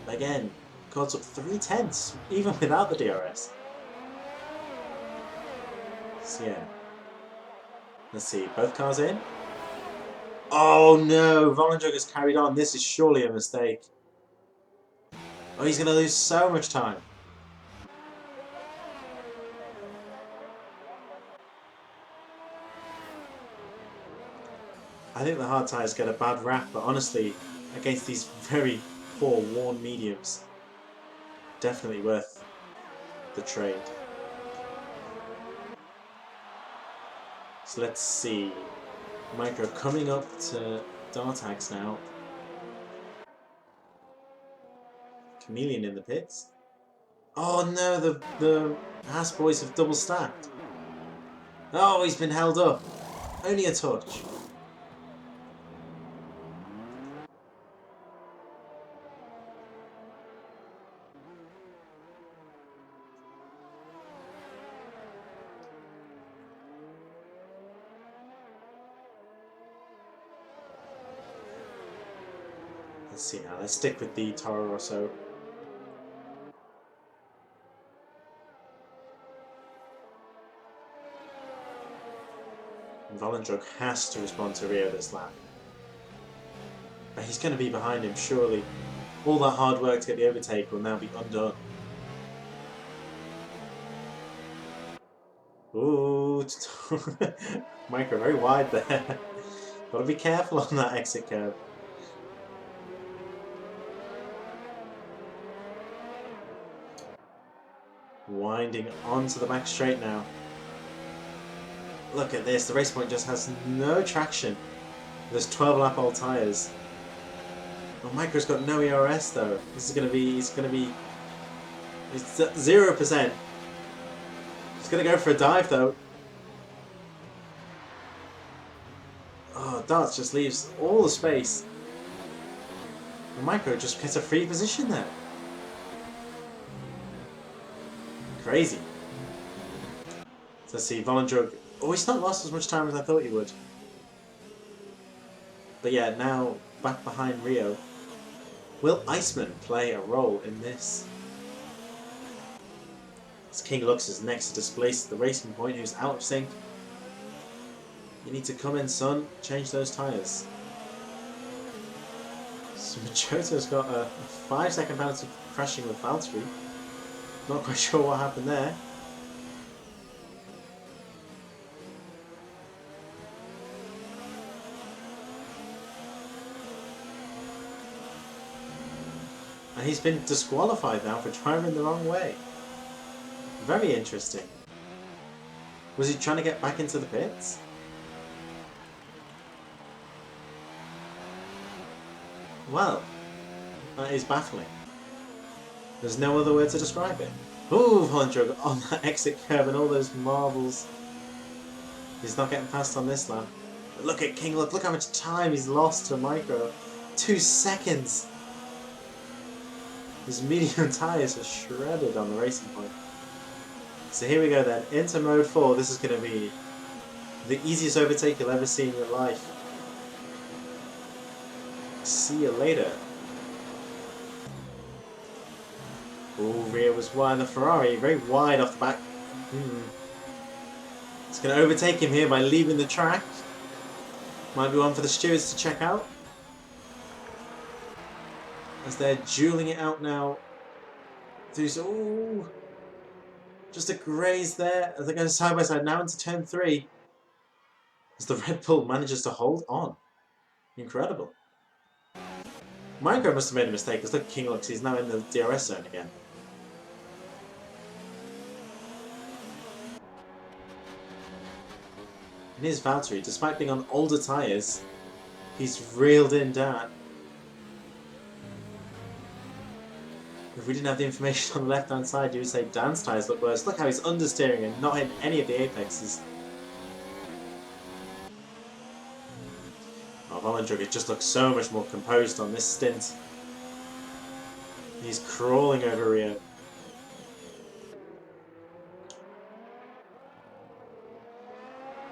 Again, cards up 3/10, even without the DRS. So yeah. Let's see, both cars in. Oh no, Volendrug has carried on. This is surely a mistake. Oh, he's going to lose so much time. I think the hard tyres get a bad rap, but honestly, against these very poor, worn mediums, definitely worth the trade. So let's see. Micro coming up to Dartax now. Chameleon in the pits. Oh no, the Haas boys have double stacked. Oh, he's been held up. Only a touch. Let's see now. Let's stick with the Toro Rosso. Volendrug has to respond to Rio this lap. But he's going to be behind him, surely. All that hard work to get the overtake will now be undone. Ooh, Micro very wide there. Gotta be careful on that exit curve. Winding onto the back straight now. Look at this, the race point just has no traction. There's 12 lap old tyres. Oh, Micro's got no ERS though. This is gonna be, it's 0%. He's gonna go for a dive though. Oh, Darts just leaves all the space. And Micro just gets a free position there. Crazy. So let's see, Volendrug. Oh, he's not lost as much time as I thought he would. But yeah, now back behind Rio. Will Iceman play a role in this? As King Lux is next to displace the Racing Point, who's out of sync. You need to come in, son. Change those tyres. So Machoto's got a 5-second penalty for crashing with Valtteri. Not quite sure what happened there. And he's been disqualified now for driving the wrong way. Very interesting. Was he trying to get back into the pits? Well, that is baffling. There's no other word to describe it. Ooh, Volendrug on that exit curve and all those marbles. He's not getting past on this lap. But look at King, look how much time he's lost to Micro. 2 seconds! His medium tyres are shredded on the Racing Point. So here we go then, into mode 4. This is going to be the easiest overtake you'll ever see in your life. See you later. Oh, Rio was wide. The Ferrari very wide off the back. It's going to overtake him here by leaving the track. Might be one for the stewards to check out. As they're dueling it out now. Ooh, just a graze there. As they go side by side now into turn 3. As the Red Bull manages to hold on. Incredible. Micro must have made a mistake because look, King looks, he's now in the DRS zone again. And here's Valtteri, despite being on older tyres, he's reeled in Dan. If we didn't have the information on the left hand side, you would say Dan's tyres look worse. Look how he's understeering and not hitting any of the apexes. Oh, Volendrug just looks so much more composed on this stint. He's crawling over Rio.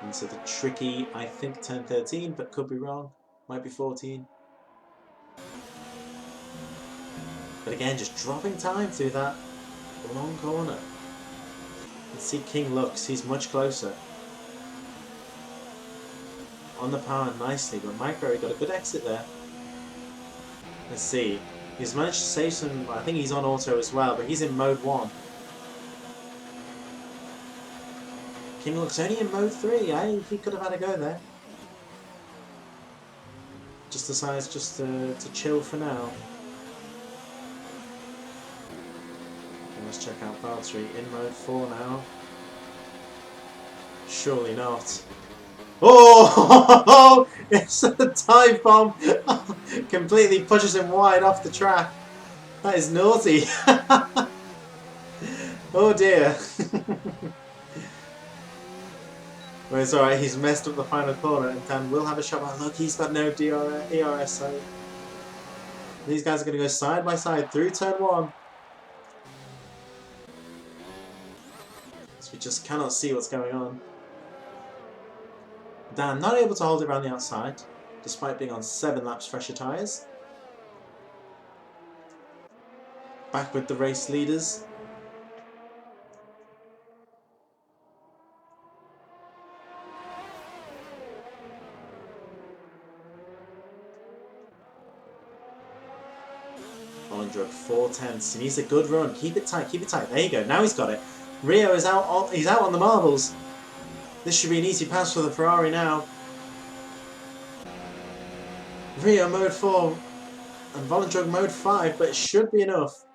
Into the tricky, I think, turn 13, but could be wrong. Might be 14. But again, just dropping time through that long corner. Let's see King Lux, he's much closer. on the power nicely, but Micro got a good exit there. Let's see. He's managed to save some. I think he's on auto as well, but he's in mode 1. King looks only in mode 3. He could have had a go there. Just decides just to chill for now. And let's check out Valtteri in mode 4 now. Surely not. Oh! It's a dive bomb! Completely pushes him wide off the track. That is naughty. Oh dear. Well, it's alright, he's messed up the final corner and Dan will have a shot. Oh, look, he's got no ERS, so these guys are going to go side by side through turn 1. So we just cannot see what's going on. Dan not able to hold it around the outside, despite being on 7 laps fresher tyres. Back with the race leaders. On drug 4/10. He needs a good run. Keep it tight, keep it tight. There you go. Now he's got it. Rio is out. He's out on the marbles. This should be an easy pass for the Ferrari now. Rio mode 4 and Volendrug mode 5, but it should be enough.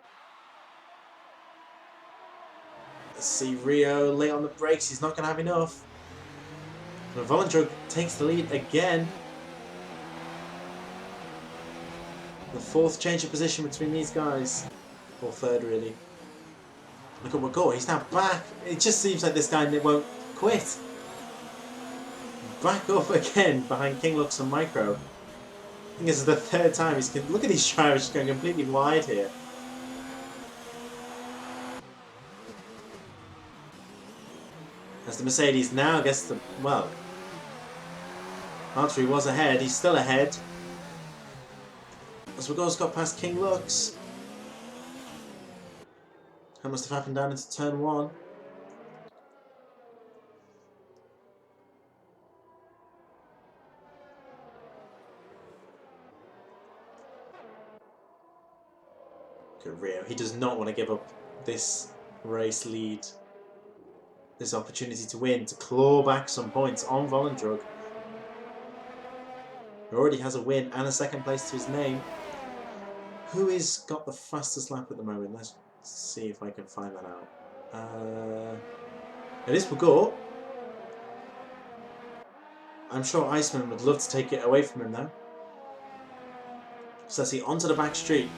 Let's see, Rio late on the brakes. He's not going to have enough. And Volendrug takes the lead again. The 4th change of position between these guys. Or 3rd, really. Look at Magor. He's now back. It just seems like this guy won't quit. Back up again behind King Lux and Micro. I think this is the 3rd time he's... Look at these drivers just going completely wide here. As the Mercedes now gets the... Well... After he was ahead, he's still ahead. As Magor's got past King Lux. That must have happened down into turn 1. Good Rio. He does not want to give up this race lead. This opportunity to win, to claw back some points on Volendrug. He already has a win and a 2nd place to his name. Who is got the fastest lap at the moment? Let's see if I can find that out. It is Magor. I'm sure Iceman would love to take it away from him though. So let's see, onto the back straight.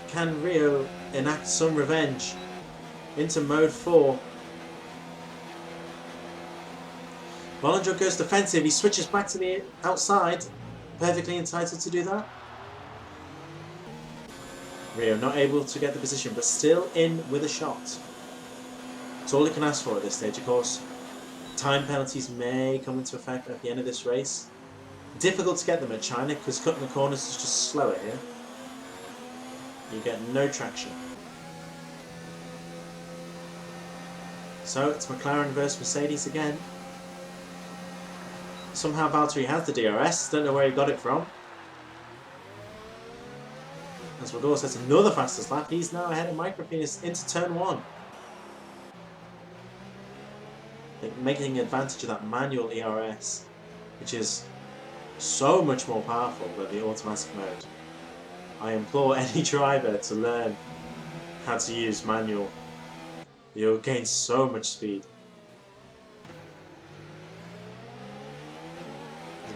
Can Rio enact some revenge? Into mode 4. Volendrug goes defensive. He switches back to the outside. Perfectly entitled to do that. Rio not able to get the position, but still in with a shot. It's all he can ask for at this stage, of course. Time penalties may come into effect at the end of this race. Difficult to get them at China because cutting the corners is just slower here. You get no traction. So it's McLaren versus Mercedes again. Somehow Valtteri has the DRS, don't know where he got it from. As Magor sets another fastest lap, he's now ahead of Micropenis into turn 1. Making advantage of that manual ERS, which is so much more powerful than the automatic mode. I implore any driver to learn how to use manual. You'll gain so much speed.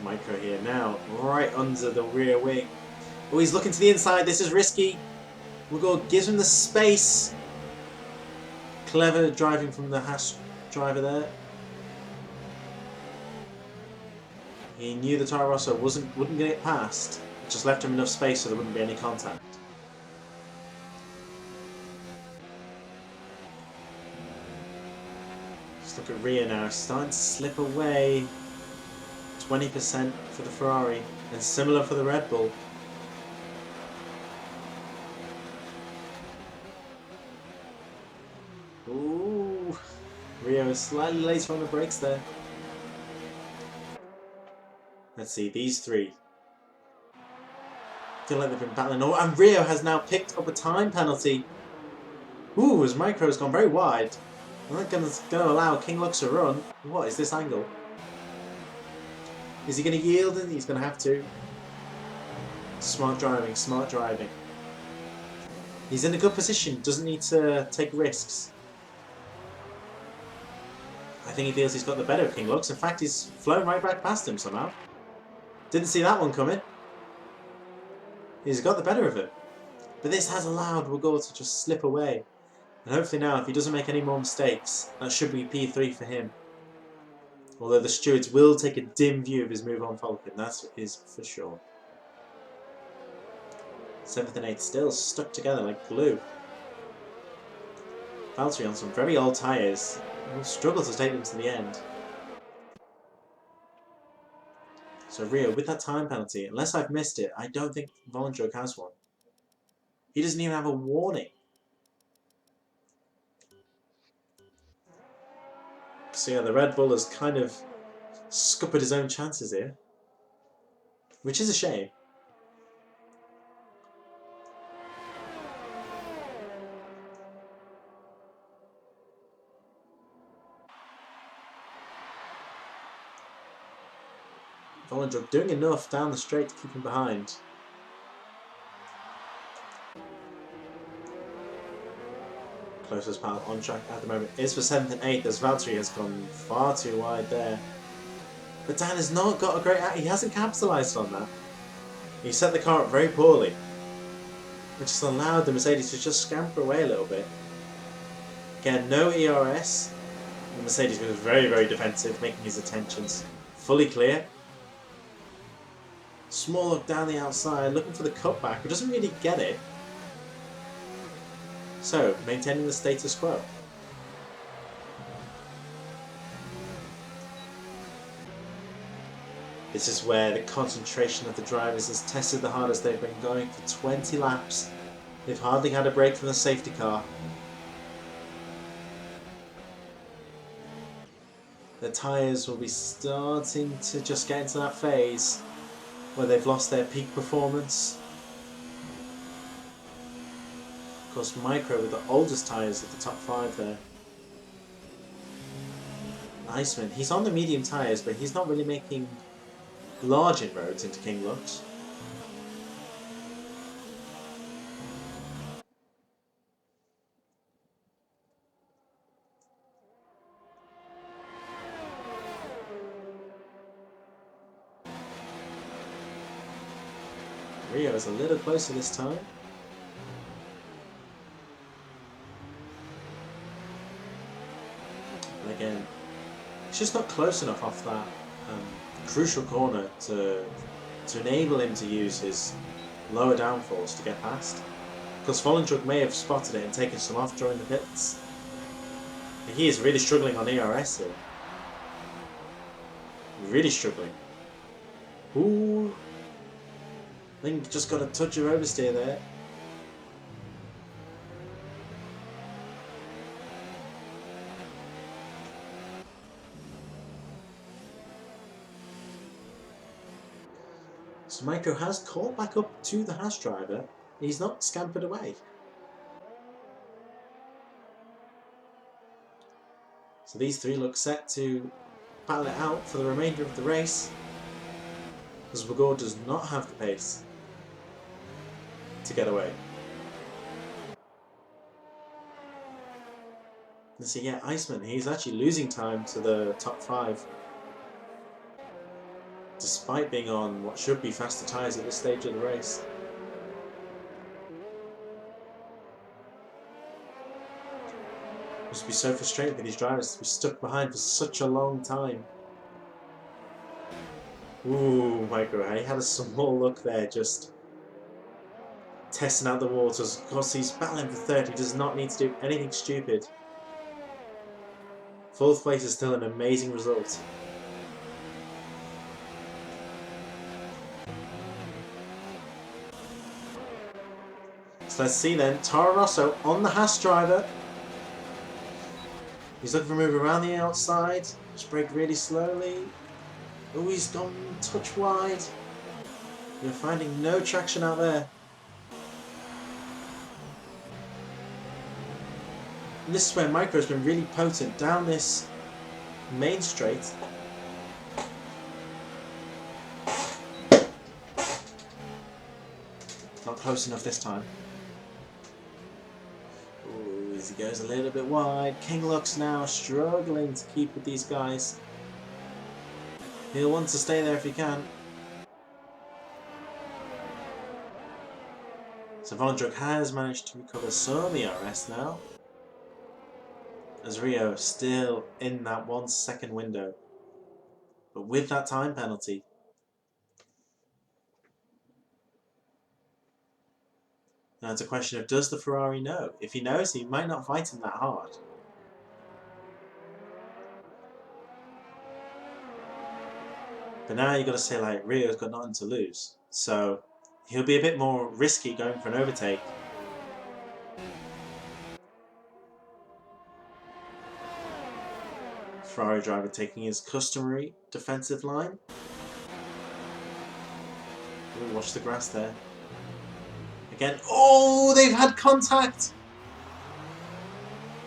Micro here now, right under the rear wing. Oh, he's looking to the inside. This is risky. Magor gives him the space. Clever driving from the Haas driver there. He knew the Toro Rosso wouldn't get it past. It just left him enough space so there wouldn't be any contact. Just look at Rio now, starting to slip away. 20% for the Ferrari, and similar for the Red Bull. Ooh, Rio is slightly later on the brakes there. Let's see, these three. I feel like they've been battling. Oh, and Rio has now picked up a time penalty. Ooh, his micro's gone very wide. I'm not going to allow King Lux a run. What is this angle? Is he going to yield it? He's going to have to. Smart driving, smart driving. He's in a good position, doesn't need to take risks. I think he feels he's got the better of King Lux. In fact, he's flown right back past him somehow. Didn't see that one coming. He's got the better of it. But this has allowed Wagor to just slip away. And hopefully now, if he doesn't make any more mistakes, that should be P3 for him. Although the stewards will take a dim view of his move on Falcon, that is for sure. 7th and 8th still stuck together like glue. Valtteri on some very old tyres. Will struggle to take them to the end. So Rio, with that time penalty, unless I've missed it, I don't think Volendruk has one. He doesn't even have a warning. So yeah, the Red Bull has kind of scuppered his own chances here. Which is a shame. Volendruk doing enough down the straight to keep him behind. Closest part on track at the moment is for 7th and 8th as Valtteri has gone far too wide there. But Dan has not got a great... He hasn't capitalised on that. He set the car up very poorly, which has allowed the Mercedes to just scamper away a little bit. Again, no ERS. The Mercedes was very, very defensive, making his intentions fully clear. Small look down the outside, looking for the cutback, but doesn't really get it. So, maintaining the status quo. This is where the concentration of the drivers is tested the hardest. They've been going for 20 laps. They've hardly had a break from the safety car. The tyres will be starting to just get into that phase where they've lost their peak performance. Of course, Micro with the oldest tyres at the top 5 there. Iceman, he's on the medium tyres, but he's not really making large inroads into King Lux. Rio is a little closer this time. And again, it's just not close enough off that crucial corner to enable him to use his lower downforce to get past. Because Volendruk may have spotted it and taken some off during the pits. But he is really struggling on ERS here. Really struggling. Ooh. I think he just got a touch of oversteer there. So Micro has caught back up to the Haas driver. He's not scampered away. So these three look set to battle it out for the remainder of the race, as Wagor does not have the pace to get away. And so yeah, Iceman, he's actually losing time to the top 5. Despite being on what should be faster tyres at this stage of the race. It must be so frustrating for these drivers to be stuck behind for such a long time. Ooh, Micro, he had a small look there, just testing out the waters. Of course, he's battling for 3rd. He does not need to do anything stupid. 4th place is still an amazing result. So let's see then, Toro Rosso on the Haas driver. He's looking for a move around the outside, just brake really slowly. Oh, he's gone touch wide. You're finding no traction out there. And this is where Micro's been really potent down this main straight. Not close enough this time. Ooh, as he goes a little bit wide. King looks now struggling to keep with these guys. He'll want to stay there if he can. So Volendruk has managed to recover some ERS now. As Rio still in that 1 second window. But with that time penalty. Now it's a question of, does the Ferrari know? If he knows, he might not fight him that hard. But now you've got to say, like, Rio's got nothing to lose. So he'll be a bit more risky going for an overtake. Ferrari driver taking his customary defensive line. Ooh, watch the grass there. Again, oh, they've had contact!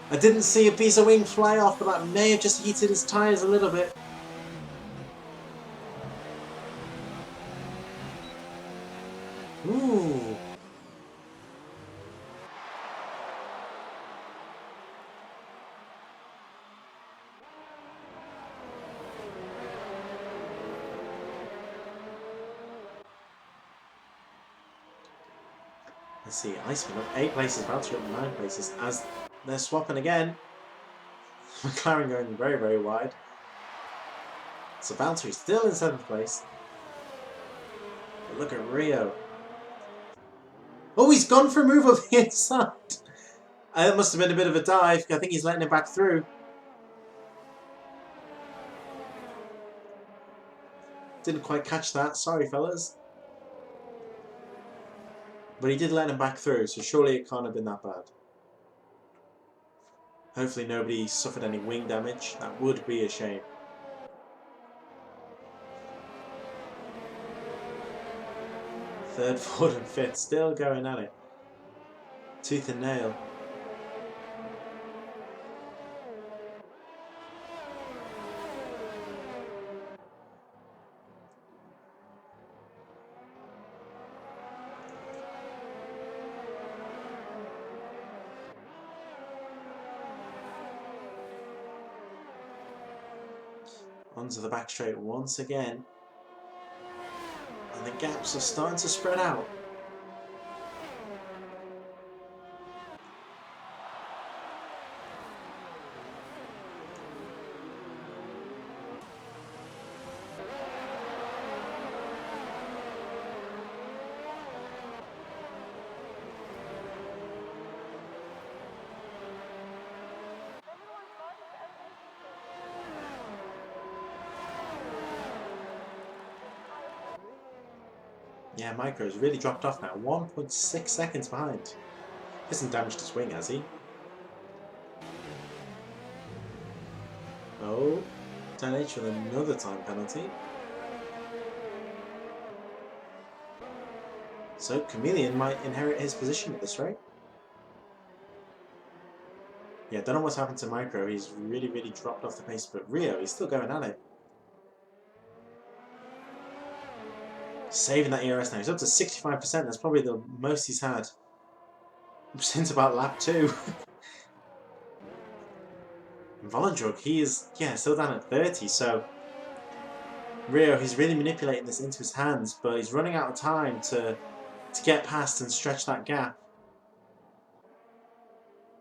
I didn't see a piece of wing fly off, but that may have just heated his tyres a little bit. Ooh. Let's see, Iceman up 8 places, Valtteri up 9 places as they're swapping again. McLaren going very, very wide. So Valtteri still in 7th place. But look at Rio. Oh, he's gone for a move of the inside. That must have been a bit of a dive. I think he's letting it back through. Didn't quite catch that. Sorry, fellas. But he did let him back through, so surely it can't have been that bad. Hopefully nobody suffered any wing damage. That would be a shame. Third, fourth and fifth still going at it. Tooth and nail. Onto the back straight once again. And the gaps are starting to spread out. Yeah, Micro's really dropped off now. 1.6 seconds behind. Hasn't damaged his wing, has he? Oh, 10H with another time penalty. So Chameleon might inherit his position at this rate. Yeah, don't know what's happened to Micro. He's really, really dropped off the pace. But Rio, he's still going at it. Saving that ERS now. He's up to 65%. That's probably the most he's had since about lap 2. Volendruk, he is, yeah, still down at 30. So Rio, he's really manipulating this into his hands, but he's running out of time to get past and stretch that gap.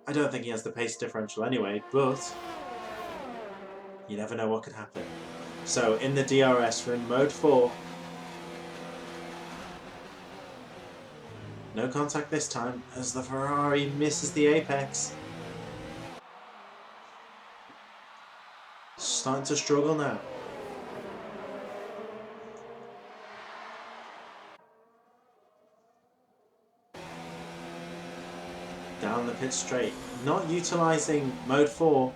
I don't think he has the pace differential anyway, but you never know what could happen. So in the DRS, we're in mode 4. No contact this time as the Ferrari misses the apex. Starting to struggle now. Down the pit straight. Not utilising mode 4.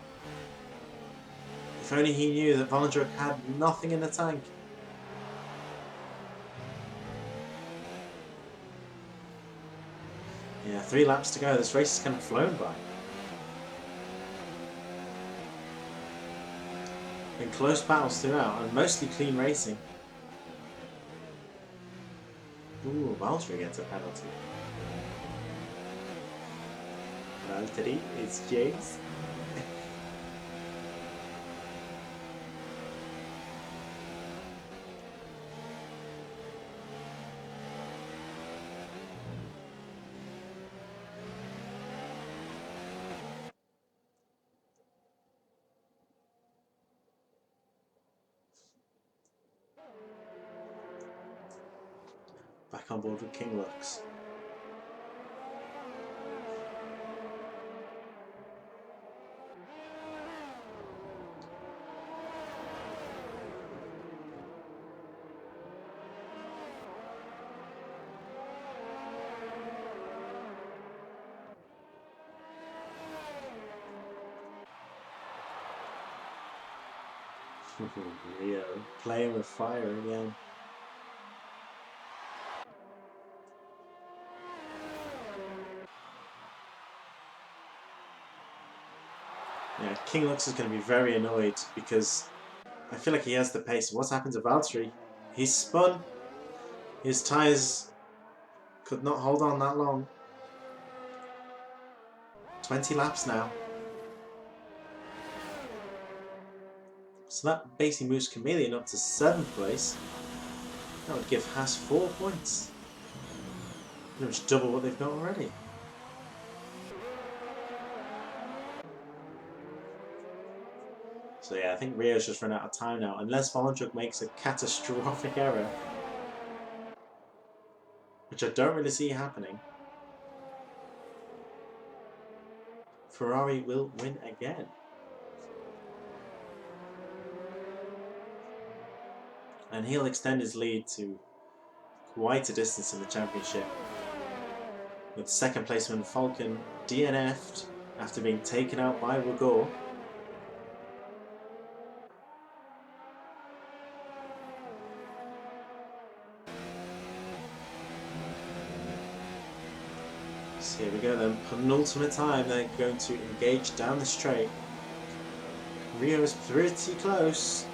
If only he knew that Volendruk had nothing in the tank. 3 laps to go. This race is kind of flown by. Been close battles throughout and mostly clean racing. Ooh, Valtteri gets a penalty. Valtteri is James. Back on board with King Lux. Rio playing with fire again. Yeah, King Lux is going to be very annoyed because I feel like he has the pace. What's happened to Valtteri? He's spun. His tyres could not hold on that long. 20 laps now. So that basically moves Chameleon up to 7th place. That would give Haas 4 points. Pretty much double what they've got already. So yeah, I think Rio's just run out of time now, unless Volendruk makes a catastrophic error. Which I don't really see happening. Ferrari will win again. And he'll extend his lead to quite a distance in the championship. With second placeman Falcon DNF'd after being taken out by Wagor. So here we go then, penultimate time they're going to engage down the straight. Rio is pretty close.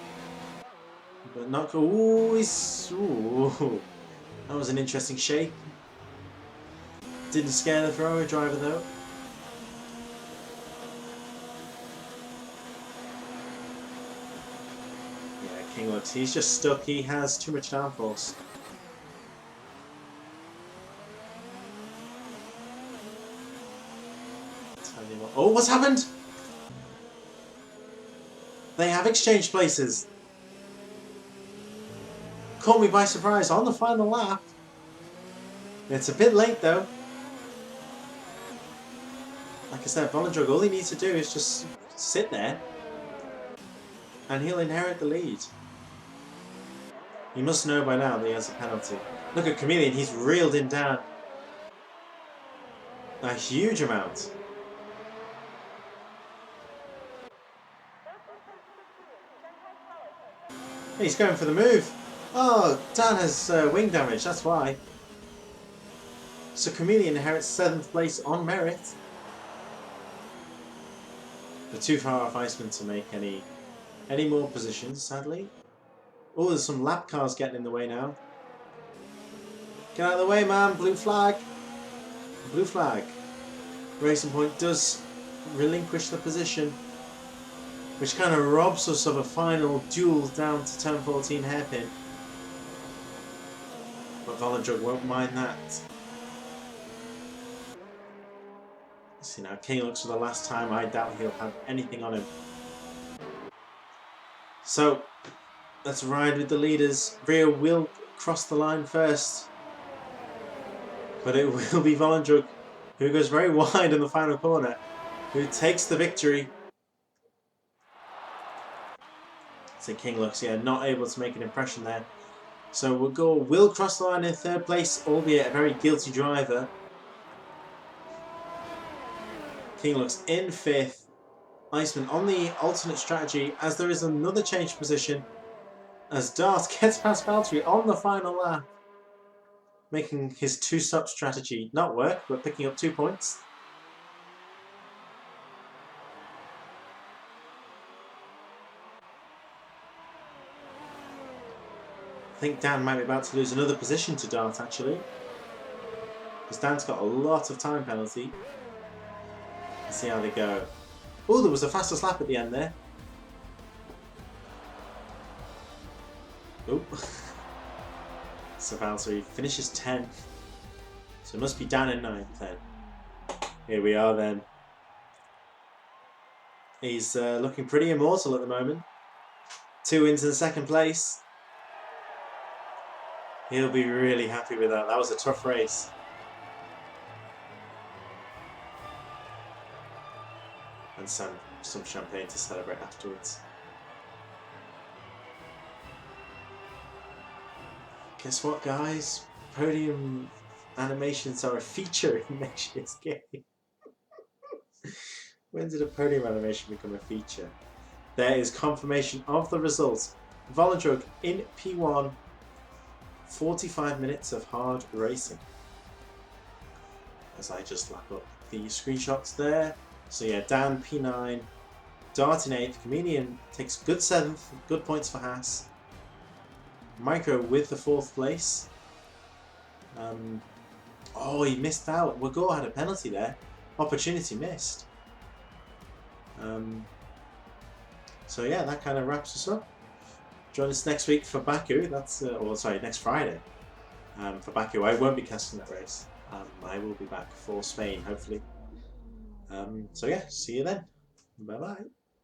But not good. Ooh, ooh, that was an interesting shake. Didn't scare the Ferrari driver though. Yeah, King Lux, he's just stuck. He has too much downforce. Oh, what's happened? They have exchanged places. Caught me by surprise on the final lap. It's a bit late though. Like I said, Volendruk, all he needs to do is just sit there and he'll inherit the lead. He must know by now that he has a penalty. Look at Chameleon, he's reeled him down a huge amount. He's going for the move. Oh, Dan has wing damage, that's why. So Chameleon inherits 7th place on merit. They're too far off Iceman to make any more positions, sadly. Oh, there's some lap cars getting in the way now. Get out of the way, man. Blue flag. Blue flag. Racing Point does relinquish the position, which kind of robs us of a final duel down to turn 14 hairpin. But Volendruk won't mind that. See now, King Lux for the last time. I doubt he'll have anything on him. So, let's ride with the leaders. Rio will cross the line first. But it will be Volendruk, who goes very wide in the final corner, who takes the victory. So King Lux, yeah, not able to make an impression there. So Wagor will cross the line in 3rd place, albeit a very guilty driver. King Lux in 5th. Iceman on the alternate strategy, as there is another change position, as Dart gets past Valtteri on the final lap. making his two-stop strategy not work, but picking up 2 points. I think Dan might be about to lose another position to Dart, actually. Because Dan's got a lot of time penalty. Let's see how they go. Oh, there was a fastest lap at the end there. Oh. So Valtteri finishes 10th. So it must be Dan in 9th then. Here we are then. He's looking pretty immortal at the moment. 2 wins in 2nd place. He'll be really happy with that. That was a tough race. And some champagne to celebrate afterwards. Guess what, guys? Podium animations are a feature in next year's game. When did a podium animation become a feature? There is confirmation of the results. Volendrug in P1. 45 minutes of hard racing. As I just lap up the screenshots there. So yeah, Dan P9, Dart in 8th, Chameleon takes good 7th, good points for Haas. Micro with the 4th place. Oh, he missed out. Wagor had a penalty there. Opportunity missed. So yeah, that kind of wraps us up. Join us next week for Baku. That's next Friday for Baku. I won't be casting that race. I will be back for Spain, hopefully. So yeah, see you then. Bye bye.